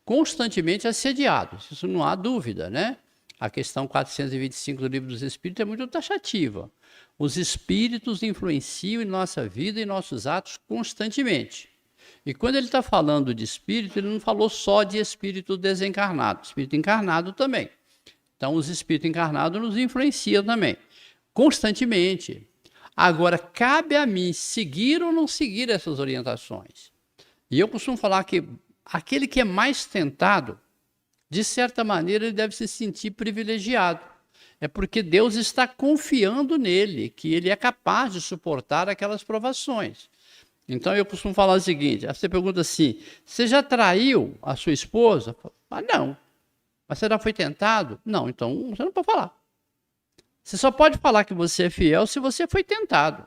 constantemente assediados, isso não há dúvida, né? A questão 425 do Livro dos Espíritos é muito taxativa. Os espíritos influenciam em nossa vida e nossos atos constantemente. E quando ele está falando de espírito, ele não falou só de espírito desencarnado, espírito encarnado também. Então, os espíritos encarnados nos influenciam também, constantemente. Agora, cabe a mim seguir ou não seguir essas orientações. E eu costumo falar que aquele que é mais tentado, de certa maneira, ele deve se sentir privilegiado. É porque Deus está confiando nele, que ele é capaz de suportar aquelas provações. Então, eu costumo falar o seguinte, você pergunta assim, você já traiu a sua esposa? Não. Mas você já foi tentado? Não, então você não pode falar. Você só pode falar que você é fiel se você foi tentado.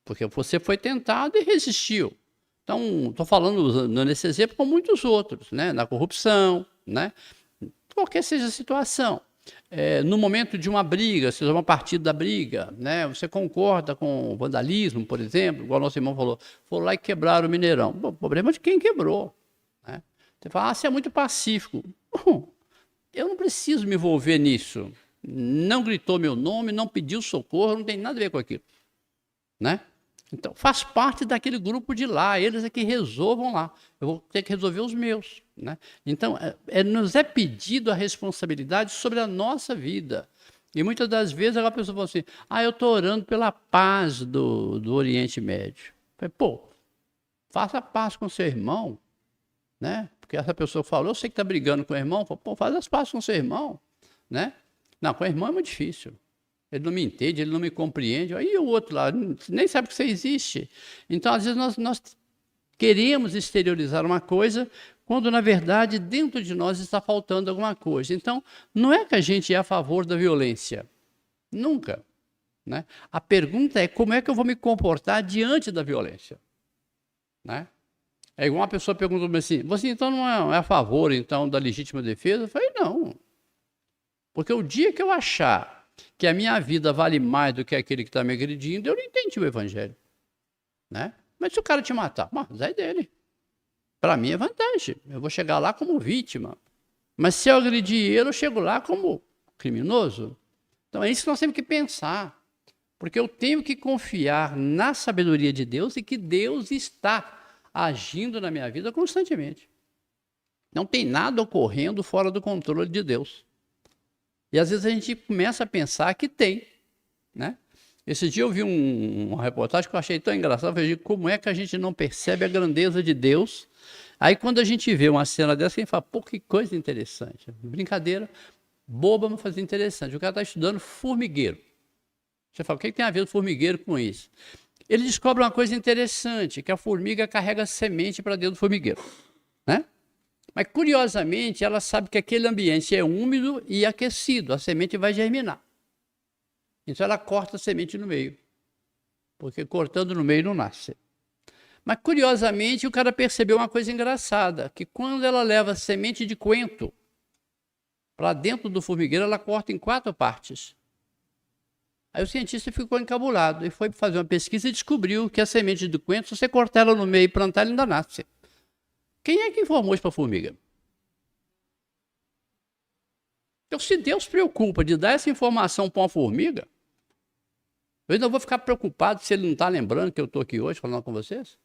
Porque você foi tentado e resistiu. Então, estou falando nesse exemplo com muitos outros, né? Na corrupção, né? Qualquer seja a situação. No momento de uma briga, seja uma partida da briga, né? Você concorda com o vandalismo, por exemplo, igual nosso irmão falou, foram lá e quebraram o Mineirão. Bom, o problema é de quem quebrou, né? Você fala, você é muito pacífico. Bom, eu não preciso me envolver nisso. Não gritou meu nome, não pediu socorro, não tem nada a ver com aquilo, né? Então, faz parte daquele grupo de lá, eles é que resolvam lá. Eu vou ter que resolver os meus, né? Então, nos é pedido a responsabilidade sobre a nossa vida. E muitas das vezes a pessoa fala assim, eu estou orando pela paz do Oriente Médio. Eu falei, faça paz com seu irmão, né? Porque essa pessoa falou, eu sei que está brigando com o irmão, faz as pazes com seu irmão, né? Não, com o irmão é muito difícil. Ele não me entende, ele não me compreende. Aí o outro lá nem sabe que você existe. Então, às vezes, nós queremos exteriorizar uma coisa, quando, na verdade, dentro de nós está faltando alguma coisa. Então, não é que a gente é a favor da violência. Nunca, né? A pergunta é como é que eu vou me comportar diante da violência, né? É igual uma pessoa perguntou assim, você então não é a favor então, da legítima defesa? Eu falei, não. Porque o dia que eu achar que a minha vida vale mais do que aquele que está me agredindo, eu não entendi o evangelho, né? Mas se o cara te matar, mas é dele. Para mim é vantagem. Eu vou chegar lá como vítima. Mas se eu agredir ele, eu chego lá como criminoso. Então é isso que nós temos que pensar. Porque eu tenho que confiar na sabedoria de Deus e que Deus está agindo na minha vida constantemente. Não tem nada ocorrendo fora do controle de Deus. E às vezes a gente começa a pensar que tem, né? Esse dia eu vi uma reportagem que eu achei tão engraçado, eu falei, como é que a gente não percebe a grandeza de Deus? Aí quando a gente vê uma cena dessa, a gente fala, que coisa interessante. Brincadeira, boba, mas fazer interessante. O cara está estudando formigueiro. Você fala, o que tem a ver o formigueiro com isso? Ele descobre uma coisa interessante, que a formiga carrega semente para dentro do formigueiro, né? Mas, curiosamente, ela sabe que aquele ambiente é úmido e aquecido, a semente vai germinar. Então, ela corta a semente no meio, porque cortando no meio não nasce. Mas, curiosamente, o cara percebeu uma coisa engraçada, que quando ela leva semente de coentro para dentro do formigueiro, ela corta em 4 partes. Aí o cientista ficou encabulado e foi fazer uma pesquisa e descobriu que a semente de coentro, se você cortar ela no meio e plantar, ela ainda nasce. Quem é que informou isso para a formiga? Então, se Deus preocupa de dar essa informação para uma formiga, eu ainda vou ficar preocupado se ele não está lembrando que eu estou aqui hoje falando com vocês?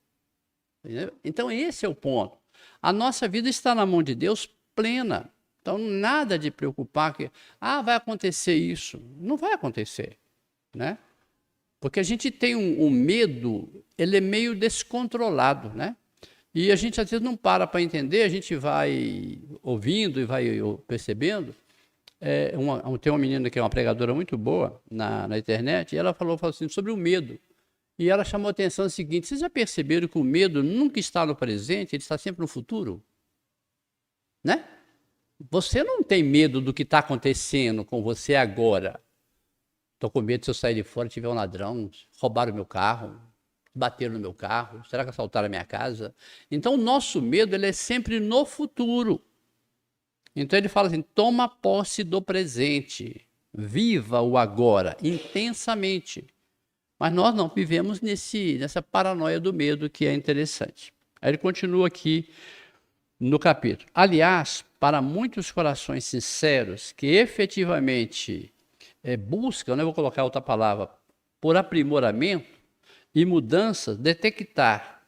Entendeu? Então, esse é o ponto. A nossa vida está na mão de Deus plena. Então, nada de preocupar que, vai acontecer isso. Não vai acontecer, né? Porque a gente tem um medo, ele é meio descontrolado, né? E a gente, às vezes, não para entender, a gente vai ouvindo e vai percebendo. Tem uma menina que é uma pregadora muito boa na internet, e ela falou assim, sobre o medo. E ela chamou a atenção o seguinte: vocês já perceberam que o medo nunca está no presente, ele está sempre no futuro? Né? Você não tem medo do que está acontecendo com você agora. Estou com medo se eu sair de fora e tiver um ladrão, roubaram o meu carro, bateram no meu carro, será que assaltaram a minha casa? Então o nosso medo ele é sempre no futuro. Então ele fala assim, toma posse do presente, viva o agora, intensamente. Mas nós não vivemos nessa paranoia do medo, que é interessante. Aí ele continua aqui no capítulo. Aliás, para muitos corações sinceros que efetivamente buscam, vou colocar outra palavra, por aprimoramento e mudanças, detectar,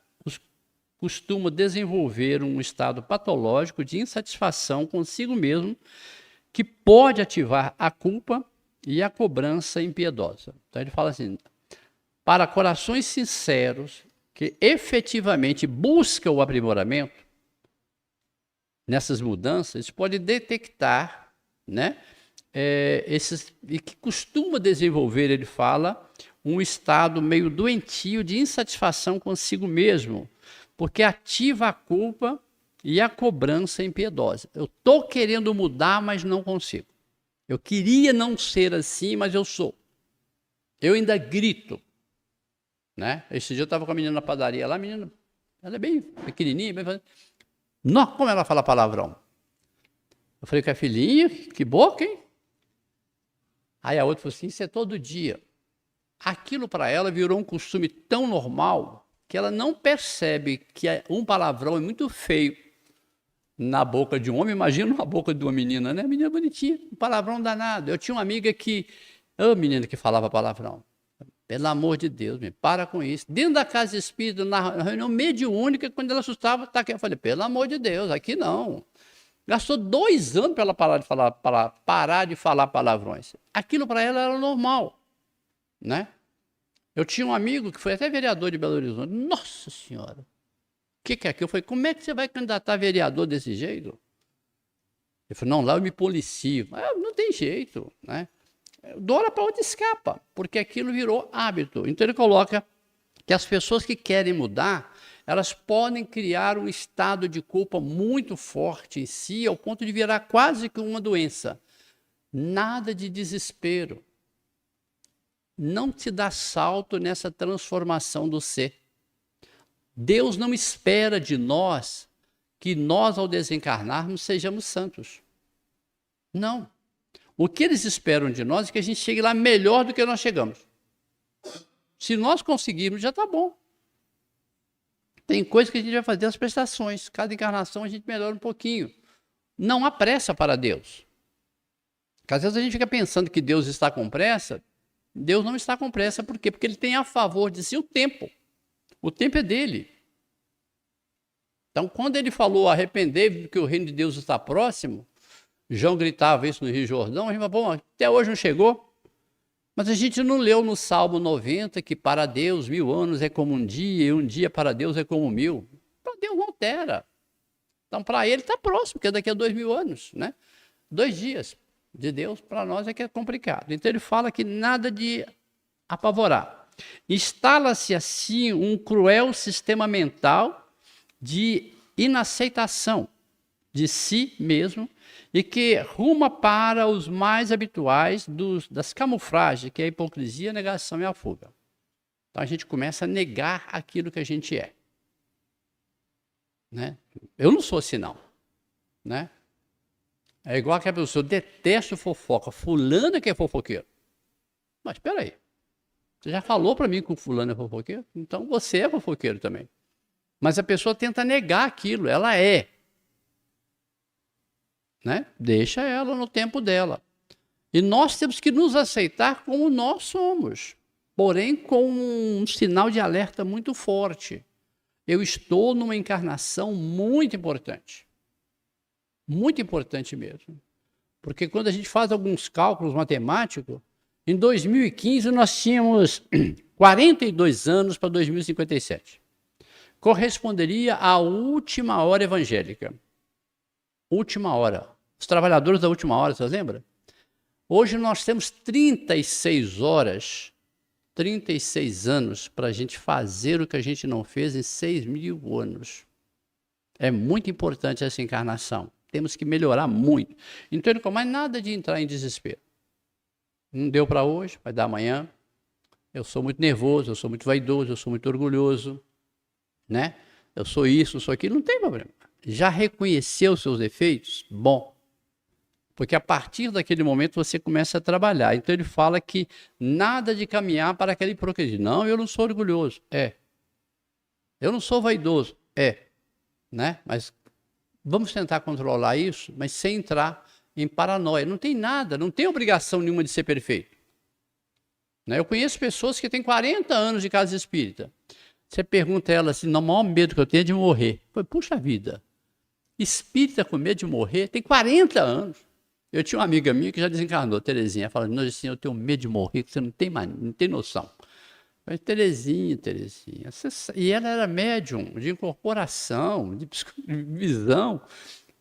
costuma desenvolver um estado patológico de insatisfação consigo mesmo, que pode ativar a culpa e a cobrança impiedosa. Então ele fala assim, para corações sinceros que efetivamente buscam o aprimoramento, nessas mudanças, pode detectar, né, e que costuma desenvolver, ele fala, um estado meio doentio de insatisfação consigo mesmo, porque ativa a culpa e a cobrança impiedosa. Eu estou querendo mudar, mas não consigo. Eu queria não ser assim, mas eu sou. Eu ainda grito. Né? Esse dia eu estava com a menina na padaria lá, a menina, ela é bem pequenininha, bem... Nossa, como ela fala palavrão. Eu falei com a filhinha, que boca, hein? Aí a outra falou assim, isso é todo dia. Aquilo para ela virou um costume tão normal que ela não percebe que um palavrão é muito feio na boca de um homem. Imagina na boca de uma menina, né? A menina bonitinha, um palavrão danado. Eu tinha uma amiga que, menina que falava palavrão. Pelo amor de Deus, para com isso. Dentro da casa espírita, na reunião mediúnica, quando ela assustava, tá aqui. Eu falei, pelo amor de Deus, aqui não. Gastou 2 anos para ela parar de falar palavrões. Aquilo para ela era normal, né? Eu tinha um amigo que foi até vereador de Belo Horizonte. Nossa Senhora! O que é aquilo? Eu falei, como é que você vai candidatar a vereador desse jeito? Ele falou, não, lá eu me policio. Não tem jeito, né? De hora para outra escapa, porque aquilo virou hábito. Então ele coloca que as pessoas que querem mudar, elas podem criar um estado de culpa muito forte em si, ao ponto de virar quase que uma doença. Nada de desespero. Não te dá salto nessa transformação do ser. Deus não espera de nós que nós, ao desencarnarmos, sejamos santos. Não. O que eles esperam de nós é que a gente chegue lá melhor do que nós chegamos. Se nós conseguirmos, já está bom. Tem coisas que a gente vai fazer as prestações. Cada encarnação a gente melhora um pouquinho. Não há pressa para Deus. Porque às vezes a gente fica pensando que Deus está com pressa. Deus não está com pressa. Por quê? Porque Ele tem a favor de si o tempo. O tempo é dele. Então, quando Ele falou, arrependei-vos porque o reino de Deus está próximo, João gritava isso no Rio Jordão, a gente falou, bom, até hoje não chegou. Mas a gente não leu no Salmo 90 que para Deus 1000 anos é como um dia, e um dia para Deus é como 1000. Para Deus não altera. Então, para Ele está próximo, porque é daqui a 2000 anos, né? 2 dias de Deus, para nós é que é complicado. Então, ele fala que nada de apavorar. Instala-se assim um cruel sistema mental de inaceitação de si mesmo, e que ruma para os mais habituais das camuflagens, que é a hipocrisia, a negação e a fuga. Então a gente começa a negar aquilo que a gente é. né? Eu não sou assim, não, né? É igual aquela pessoa, eu detesto fofoca, fulano é que é fofoqueiro. Mas espera aí, você já falou para mim que o fulano é fofoqueiro? Então você é fofoqueiro também. Mas a pessoa tenta negar aquilo, ela é. Né? Deixa ela no tempo dela. E nós temos que nos aceitar como nós somos, porém com um sinal de alerta muito forte. Eu estou numa encarnação muito importante mesmo. Porque quando a gente faz alguns cálculos matemáticos, em 2015 nós tínhamos 42 anos para 2057. Corresponderia à última hora evangélica. Última hora. Os trabalhadores da última hora, você lembra? Hoje nós temos 36 horas, 36 anos para a gente fazer o que a gente não fez em 6.000 anos. É muito importante essa encarnação. Temos que melhorar muito. Então, não mais nada de entrar em desespero. Não deu para hoje, vai dar amanhã. Eu sou muito nervoso, eu sou muito vaidoso, eu sou muito orgulhoso, né? Eu sou isso, eu sou aquilo, não tem problema. Já reconheceu os seus defeitos? Bom. Porque a partir daquele momento você começa a trabalhar. Então ele fala que nada de caminhar para aquela hipocrisia. Não, eu não sou orgulhoso. É. Eu não sou vaidoso. É. Né? Mas vamos tentar controlar isso, mas sem entrar em paranoia. Não tem nada, não tem obrigação nenhuma de ser perfeito. Né? Eu conheço pessoas que têm 40 anos de casa espírita. Você pergunta a ela assim, o maior medo que eu tenho é de morrer. Eu falei, puxa vida, espírita com medo de morrer tem 40 anos. Eu tinha uma amiga minha que já desencarnou, Terezinha, falando, não, assim, eu tenho medo de morrer, que você não tem noção. Eu falei, Terezinha, e ela era médium de incorporação, de visão.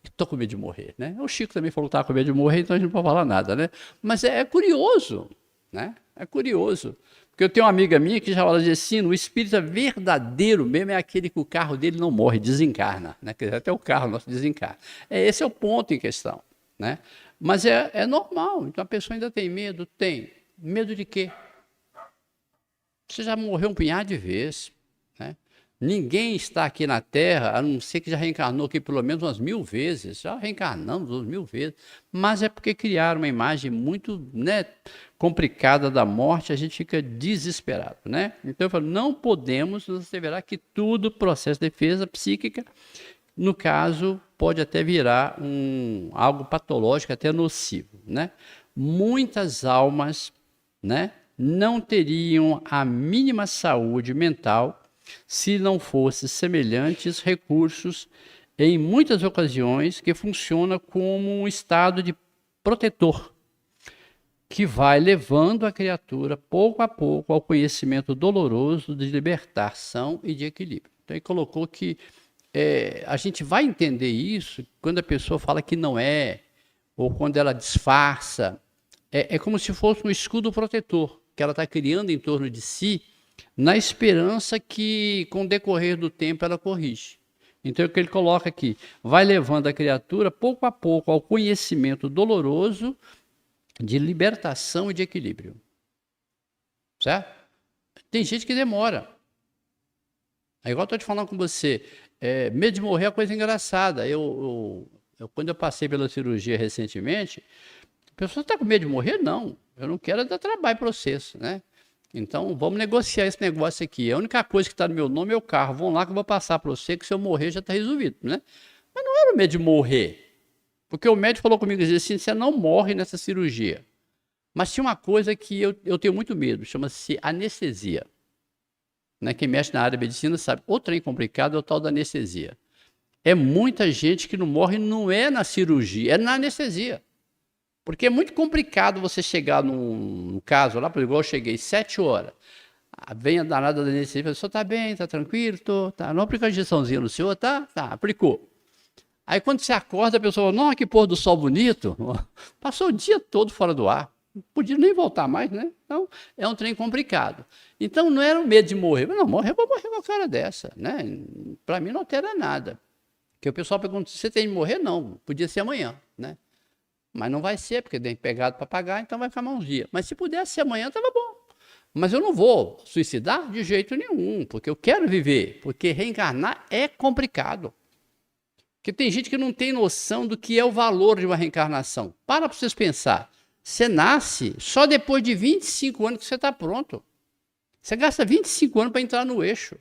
Estou com medo de morrer, né? O Chico também falou que estava com medo de morrer, então a gente não pode falar nada, né? Mas é curioso, né? É curioso. Porque eu tenho uma amiga minha que já fala assim, o espírita verdadeiro mesmo é aquele que o carro dele não morre, desencarna, né? Até o carro nosso desencarna. Esse é o ponto em questão, né? Mas é normal, então a pessoa ainda tem medo? Tem. Medo de quê? Você já morreu um punhado de vezes, né? Ninguém está aqui na Terra, a não ser que já reencarnou aqui pelo menos umas 1000 vezes, já reencarnamos umas 1000 vezes, mas é porque criaram uma imagem muito, né, complicada da morte, a gente fica desesperado, né? Então eu falo, não podemos nos asseverar que tudo processo de defesa psíquica, no caso, pode até virar algo patológico, até nocivo, né? Muitas almas, né, não teriam a mínima saúde mental se não fossem semelhantes recursos, em muitas ocasiões, que funciona como um estado de protetor, que vai levando a criatura, pouco a pouco, ao conhecimento doloroso de libertação e de equilíbrio. Então ele colocou que a gente vai entender isso quando a pessoa fala que não é, ou quando ela disfarça. É como se fosse um escudo protetor que ela está criando em torno de si, na esperança que, com o decorrer do tempo, ela corrige. Então, o que ele coloca aqui, vai levando a criatura, pouco a pouco, ao conhecimento doloroso de libertação e de equilíbrio. Certo? Tem gente que demora. É igual eu estou te falando com você, medo de morrer é uma coisa engraçada. Quando eu passei pela cirurgia recentemente, a pessoa está com medo de morrer? Não, eu não quero dar trabalho para vocês, né? Então, vamos negociar esse negócio aqui. A única coisa que está no meu nome é o carro. Vão lá que eu vou passar para você, que se eu morrer já está resolvido, né? Mas não era o medo de morrer. Porque o médico falou comigo assim, você não morre nessa cirurgia. Mas tinha uma coisa que eu tenho muito medo, chama-se anestesia. Né? Quem mexe na área de medicina sabe. O trem complicado é o tal da anestesia. É muita gente que não morre, não é na cirurgia, é na anestesia. Porque é muito complicado você chegar num caso lá, por igual eu cheguei 7 horas, vem a danada da anestesia, a pessoa está bem, está tranquilo, tá, não aplicou a injeçãozinha no senhor, tá, aplicou. Aí quando você acorda, a pessoa fala, não, que pôr do sol bonito, passou o dia todo fora do ar, não podia nem voltar mais, né? Então, é um trem complicado. Então, não era o medo de morrer, mas não, morrer, eu vou morrer com uma cara dessa, né? Para mim não altera nada. Porque o pessoal pergunta, você tem de morrer? Não, podia ser amanhã, né? Mas não vai ser, porque tem pegado para pagar, então vai ficar mais uns dias. Mas se pudesse ser amanhã, estava bom. Mas eu não vou suicidar de jeito nenhum, porque eu quero viver, porque reencarnar é complicado. Porque tem gente que não tem noção do que é o valor de uma reencarnação. Para vocês pensar. Você nasce só depois de 25 anos que você está pronto. Você gasta 25 anos para entrar no eixo.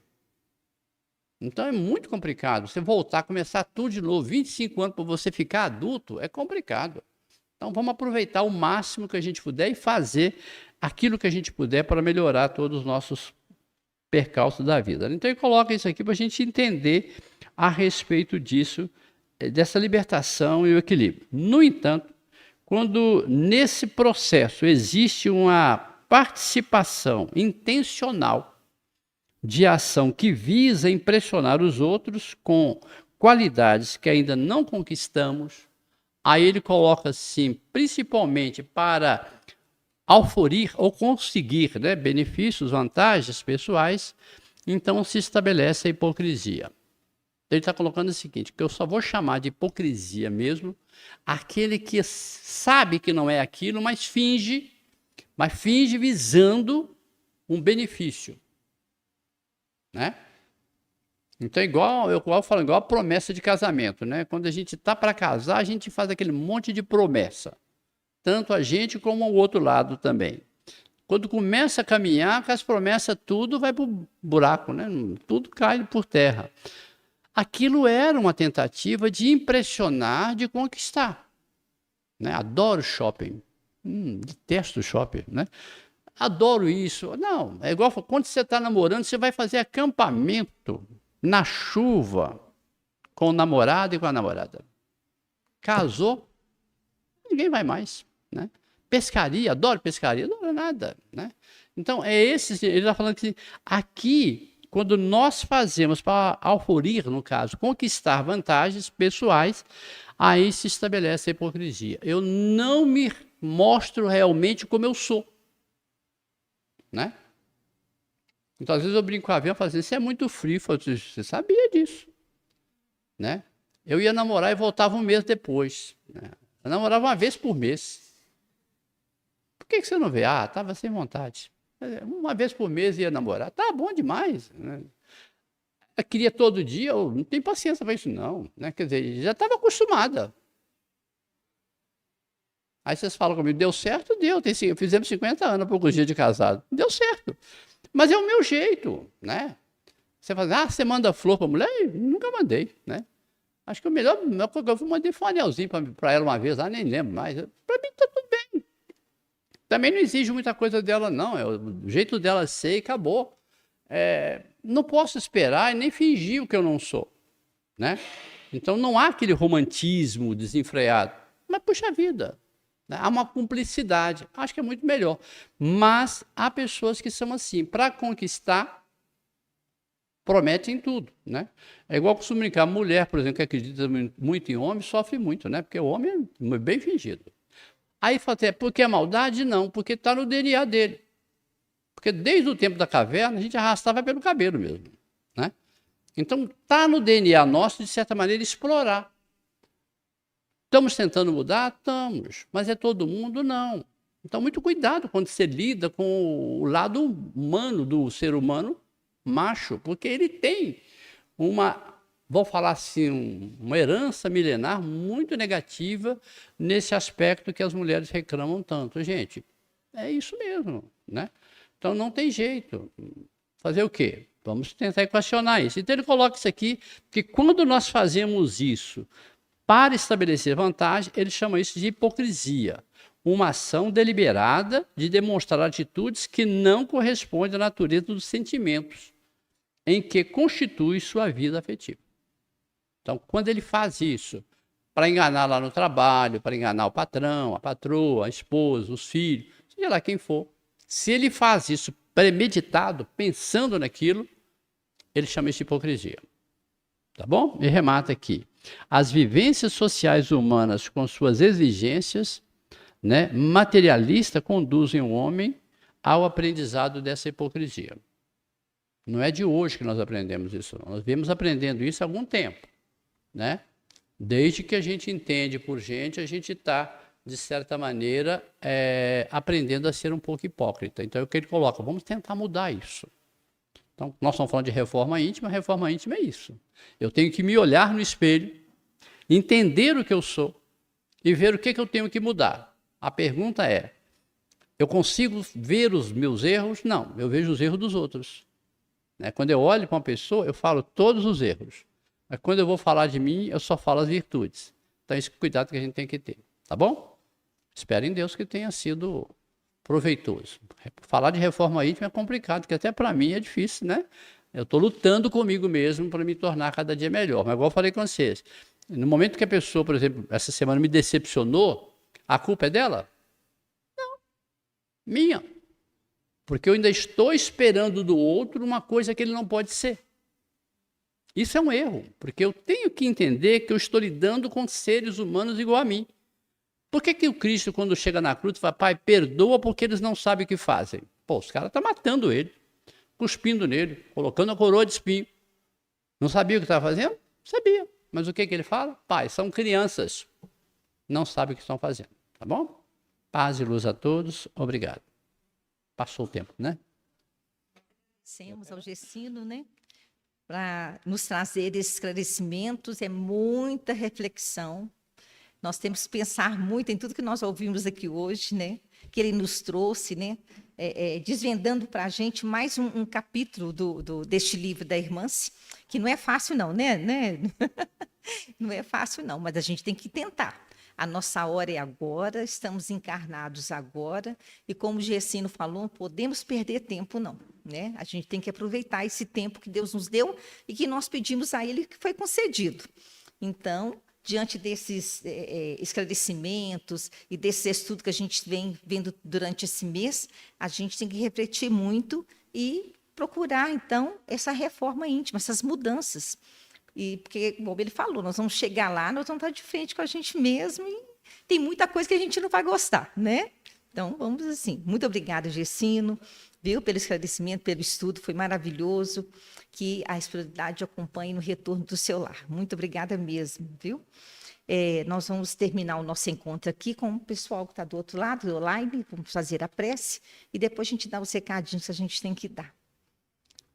Então é muito complicado. Você voltar, começar tudo de novo, 25 anos para você ficar adulto, é complicado. Então vamos aproveitar o máximo que a gente puder e fazer aquilo que a gente puder para melhorar todos os nossos percalços da vida. Então ele coloca isso aqui para a gente entender a respeito disso, dessa libertação e o equilíbrio. No entanto, quando nesse processo existe uma participação intencional de ação que visa impressionar os outros com qualidades que ainda não conquistamos, aí ele coloca assim, principalmente para auferir ou conseguir, né, benefícios, vantagens pessoais, então se estabelece a hipocrisia. Ele está colocando o seguinte, que eu só vou chamar de hipocrisia mesmo, aquele que sabe que não é aquilo, mas finge visando um benefício. Né? Então, igual a promessa de casamento, né? Quando a gente está para casar, a gente faz aquele monte de promessa. Tanto a gente como o outro lado também. Quando começa a caminhar, com as promessas, tudo vai para o buraco, né? Tudo cai por terra. Aquilo era uma tentativa de impressionar, de conquistar. Né? Adoro shopping. Detesto shopping, né? Adoro isso. Não, é igual quando você está namorando, você vai fazer acampamento na chuva com o namorado e com a namorada. Casou, ninguém vai mais. Né? Pescaria, adoro pescaria, não adoro nada. Né? Então, ele está falando que aqui, quando nós fazemos para auferir, no caso, conquistar vantagens pessoais, aí se estabelece a hipocrisia. Eu não me mostro realmente como eu sou. Né? Então, às vezes eu brinco com a Avião e falo assim, você é muito frio. Falo, você sabia disso. Né? Eu ia namorar e voltava um mês depois. Né? Eu namorava uma vez por mês. Por que você não vê? Ah, estava sem vontade. Uma vez por mês ia namorar. Tá bom demais. Né? Eu queria todo dia, eu não tenho paciência para isso não. Né? Quer dizer, já estava acostumada. Aí vocês falam comigo, deu certo? Deu. Fizemos 50 anos há poucos dias de casado. Deu certo. Mas é o meu jeito, né? Você fala, você manda flor para a mulher? Nunca mandei, né? Acho que o melhor coisa que eu mandei foi um anelzinho para ela uma vez, nem lembro mais. Para mim está tudo bem. Também não exige muita coisa dela, não. É o jeito dela ser e acabou. Não posso esperar e nem fingir o que eu não sou, né? Então não há aquele romantismo desenfreado. Mas, puxa vida. Há uma cumplicidade, acho que é muito melhor. Mas há pessoas que são assim, para conquistar, prometem tudo. Né? É igual eu costumo brincar, mulher, por exemplo, que acredita muito em homem, sofre muito, né? Porque o homem é bem fingido. Aí fala, porque é maldade? Não, porque está no DNA dele. Porque desde o tempo da caverna, a gente arrastava pelo cabelo mesmo. Né? Então, está no DNA nosso, de certa maneira, explorar. Estamos tentando mudar? Estamos. Mas é todo mundo? Não. Então, muito cuidado quando você lida com o lado humano do ser humano macho, porque ele tem vou falar assim, uma herança milenar muito negativa nesse aspecto que as mulheres reclamam tanto. Gente, é isso mesmo, né? Então, não tem jeito. Fazer o quê? Vamos tentar equacionar isso. Então, ele coloca isso aqui, que quando nós fazemos isso para estabelecer vantagem, ele chama isso de hipocrisia. Uma ação deliberada de demonstrar atitudes que não correspondem à natureza dos sentimentos em que constitui sua vida afetiva. Então, quando ele faz isso para enganar lá no trabalho, para enganar o patrão, a patroa, a esposa, os filhos, seja lá quem for, se ele faz isso premeditado, pensando naquilo, ele chama isso de hipocrisia. Tá bom? E remata aqui. As vivências sociais humanas com suas exigências, né, materialistas conduzem o homem ao aprendizado dessa hipocrisia. Não é de hoje que nós aprendemos isso, não. Nós viemos aprendendo isso há algum tempo. Né? Desde que a gente entende por gente, a gente está, de certa maneira, aprendendo a ser um pouco hipócrita. Então é o que ele coloca, vamos tentar mudar isso. Então, nós estamos falando de reforma íntima é isso. Eu tenho que me olhar no espelho entender o que eu sou e ver o que eu tenho que mudar. A pergunta é, eu consigo ver os meus erros? Não, eu vejo os erros dos outros. Né? Quando eu olho para uma pessoa, eu falo todos os erros. Mas quando eu vou falar de mim, eu só falo as virtudes. Então, esse cuidado que a gente tem que ter. Tá bom? Espero em Deus que tenha sido proveitoso. Falar de reforma íntima é complicado, porque até para mim é difícil, né? Eu estou lutando comigo mesmo para me tornar cada dia melhor. Mas igual eu falei com vocês, no momento que a pessoa, por exemplo, essa semana me decepcionou, a culpa é dela? Não, minha. Porque eu ainda estou esperando do outro uma coisa que ele não pode ser. Isso é um erro, porque eu tenho que entender que eu estou lidando com seres humanos igual a mim. Por que o Cristo, quando chega na cruz, fala, Pai, perdoa porque eles não sabem o que fazem? Pô, os caras estão matando ele, cuspindo nele, colocando a coroa de espinho. Não sabia o que estava fazendo? Sabia. Mas o que ele fala? Pai, são crianças, não sabem o que estão fazendo. Tá bom? Paz e luz a todos. Obrigado. Passou o tempo, né? Agradecemos ao Gessino, né? Para nos trazer esses esclarecimentos, é muita reflexão. Nós temos que pensar muito em tudo que nós ouvimos aqui hoje, né? Que ele nos trouxe, né? Desvendando para a gente mais um capítulo deste livro da Irmãs, que não é fácil não, né? Não é fácil não, mas a gente tem que tentar. A nossa hora é agora, estamos encarnados agora, e como o Gessino falou, não podemos perder tempo não, né? A gente tem que aproveitar esse tempo que Deus nos deu e que nós pedimos a Ele que foi concedido. Então, diante desses esclarecimentos e desse estudo que a gente vem vendo durante esse mês, a gente tem que refletir muito e procurar, então, essa reforma íntima, essas mudanças. E porque, como ele falou, nós vamos chegar lá, nós vamos estar de frente com a gente mesmo e tem muita coisa que a gente não vai gostar, né? Então, vamos assim. Muito obrigada, Gessino, viu, pelo esclarecimento, pelo estudo, foi maravilhoso. Que a espiritualidade acompanhe no retorno do seu lar. Muito obrigada mesmo, viu? Nós vamos terminar o nosso encontro aqui com o pessoal que está do outro lado, do live, vamos fazer a prece e depois a gente dá os recadinhos que a gente tem que dar.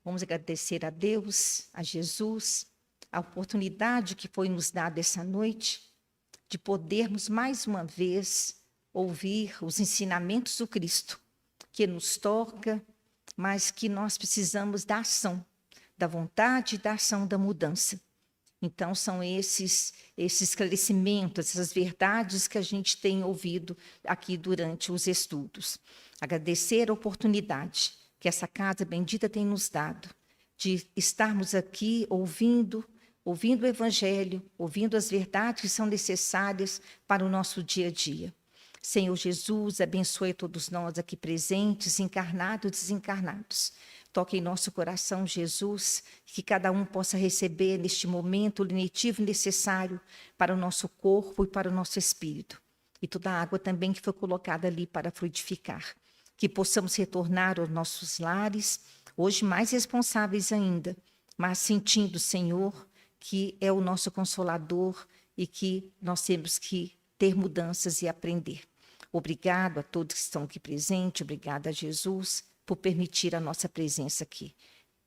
Vamos agradecer a Deus, a Jesus, a oportunidade que foi nos dada essa noite de podermos mais uma vez ouvir os ensinamentos do Cristo, que nos toca, mas que nós precisamos da ação, da vontade e da ação da mudança. Então, são esses esclarecimentos, essas verdades que a gente tem ouvido aqui durante os estudos. Agradecer a oportunidade que essa casa bendita tem nos dado, de estarmos aqui ouvindo o Evangelho, ouvindo as verdades que são necessárias para o nosso dia a dia. Senhor Jesus, abençoe todos nós aqui presentes, encarnados e desencarnados. Toque em nosso coração, Jesus, que cada um possa receber neste momento o lenitivo necessário para o nosso corpo e para o nosso espírito. E toda a água também que foi colocada ali para fluidificar. Que possamos retornar aos nossos lares, hoje mais responsáveis ainda, mas sentindo, Senhor, que é o nosso Consolador e que nós temos que ter mudanças e aprender. Obrigado a todos que estão aqui presentes, obrigada a Jesus por permitir a nossa presença aqui.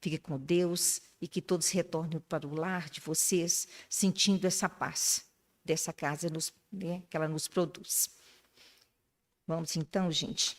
Fique com Deus e que todos retornem para o lar de vocês, sentindo essa paz dessa casa que ela nos produz. Vamos então, gente.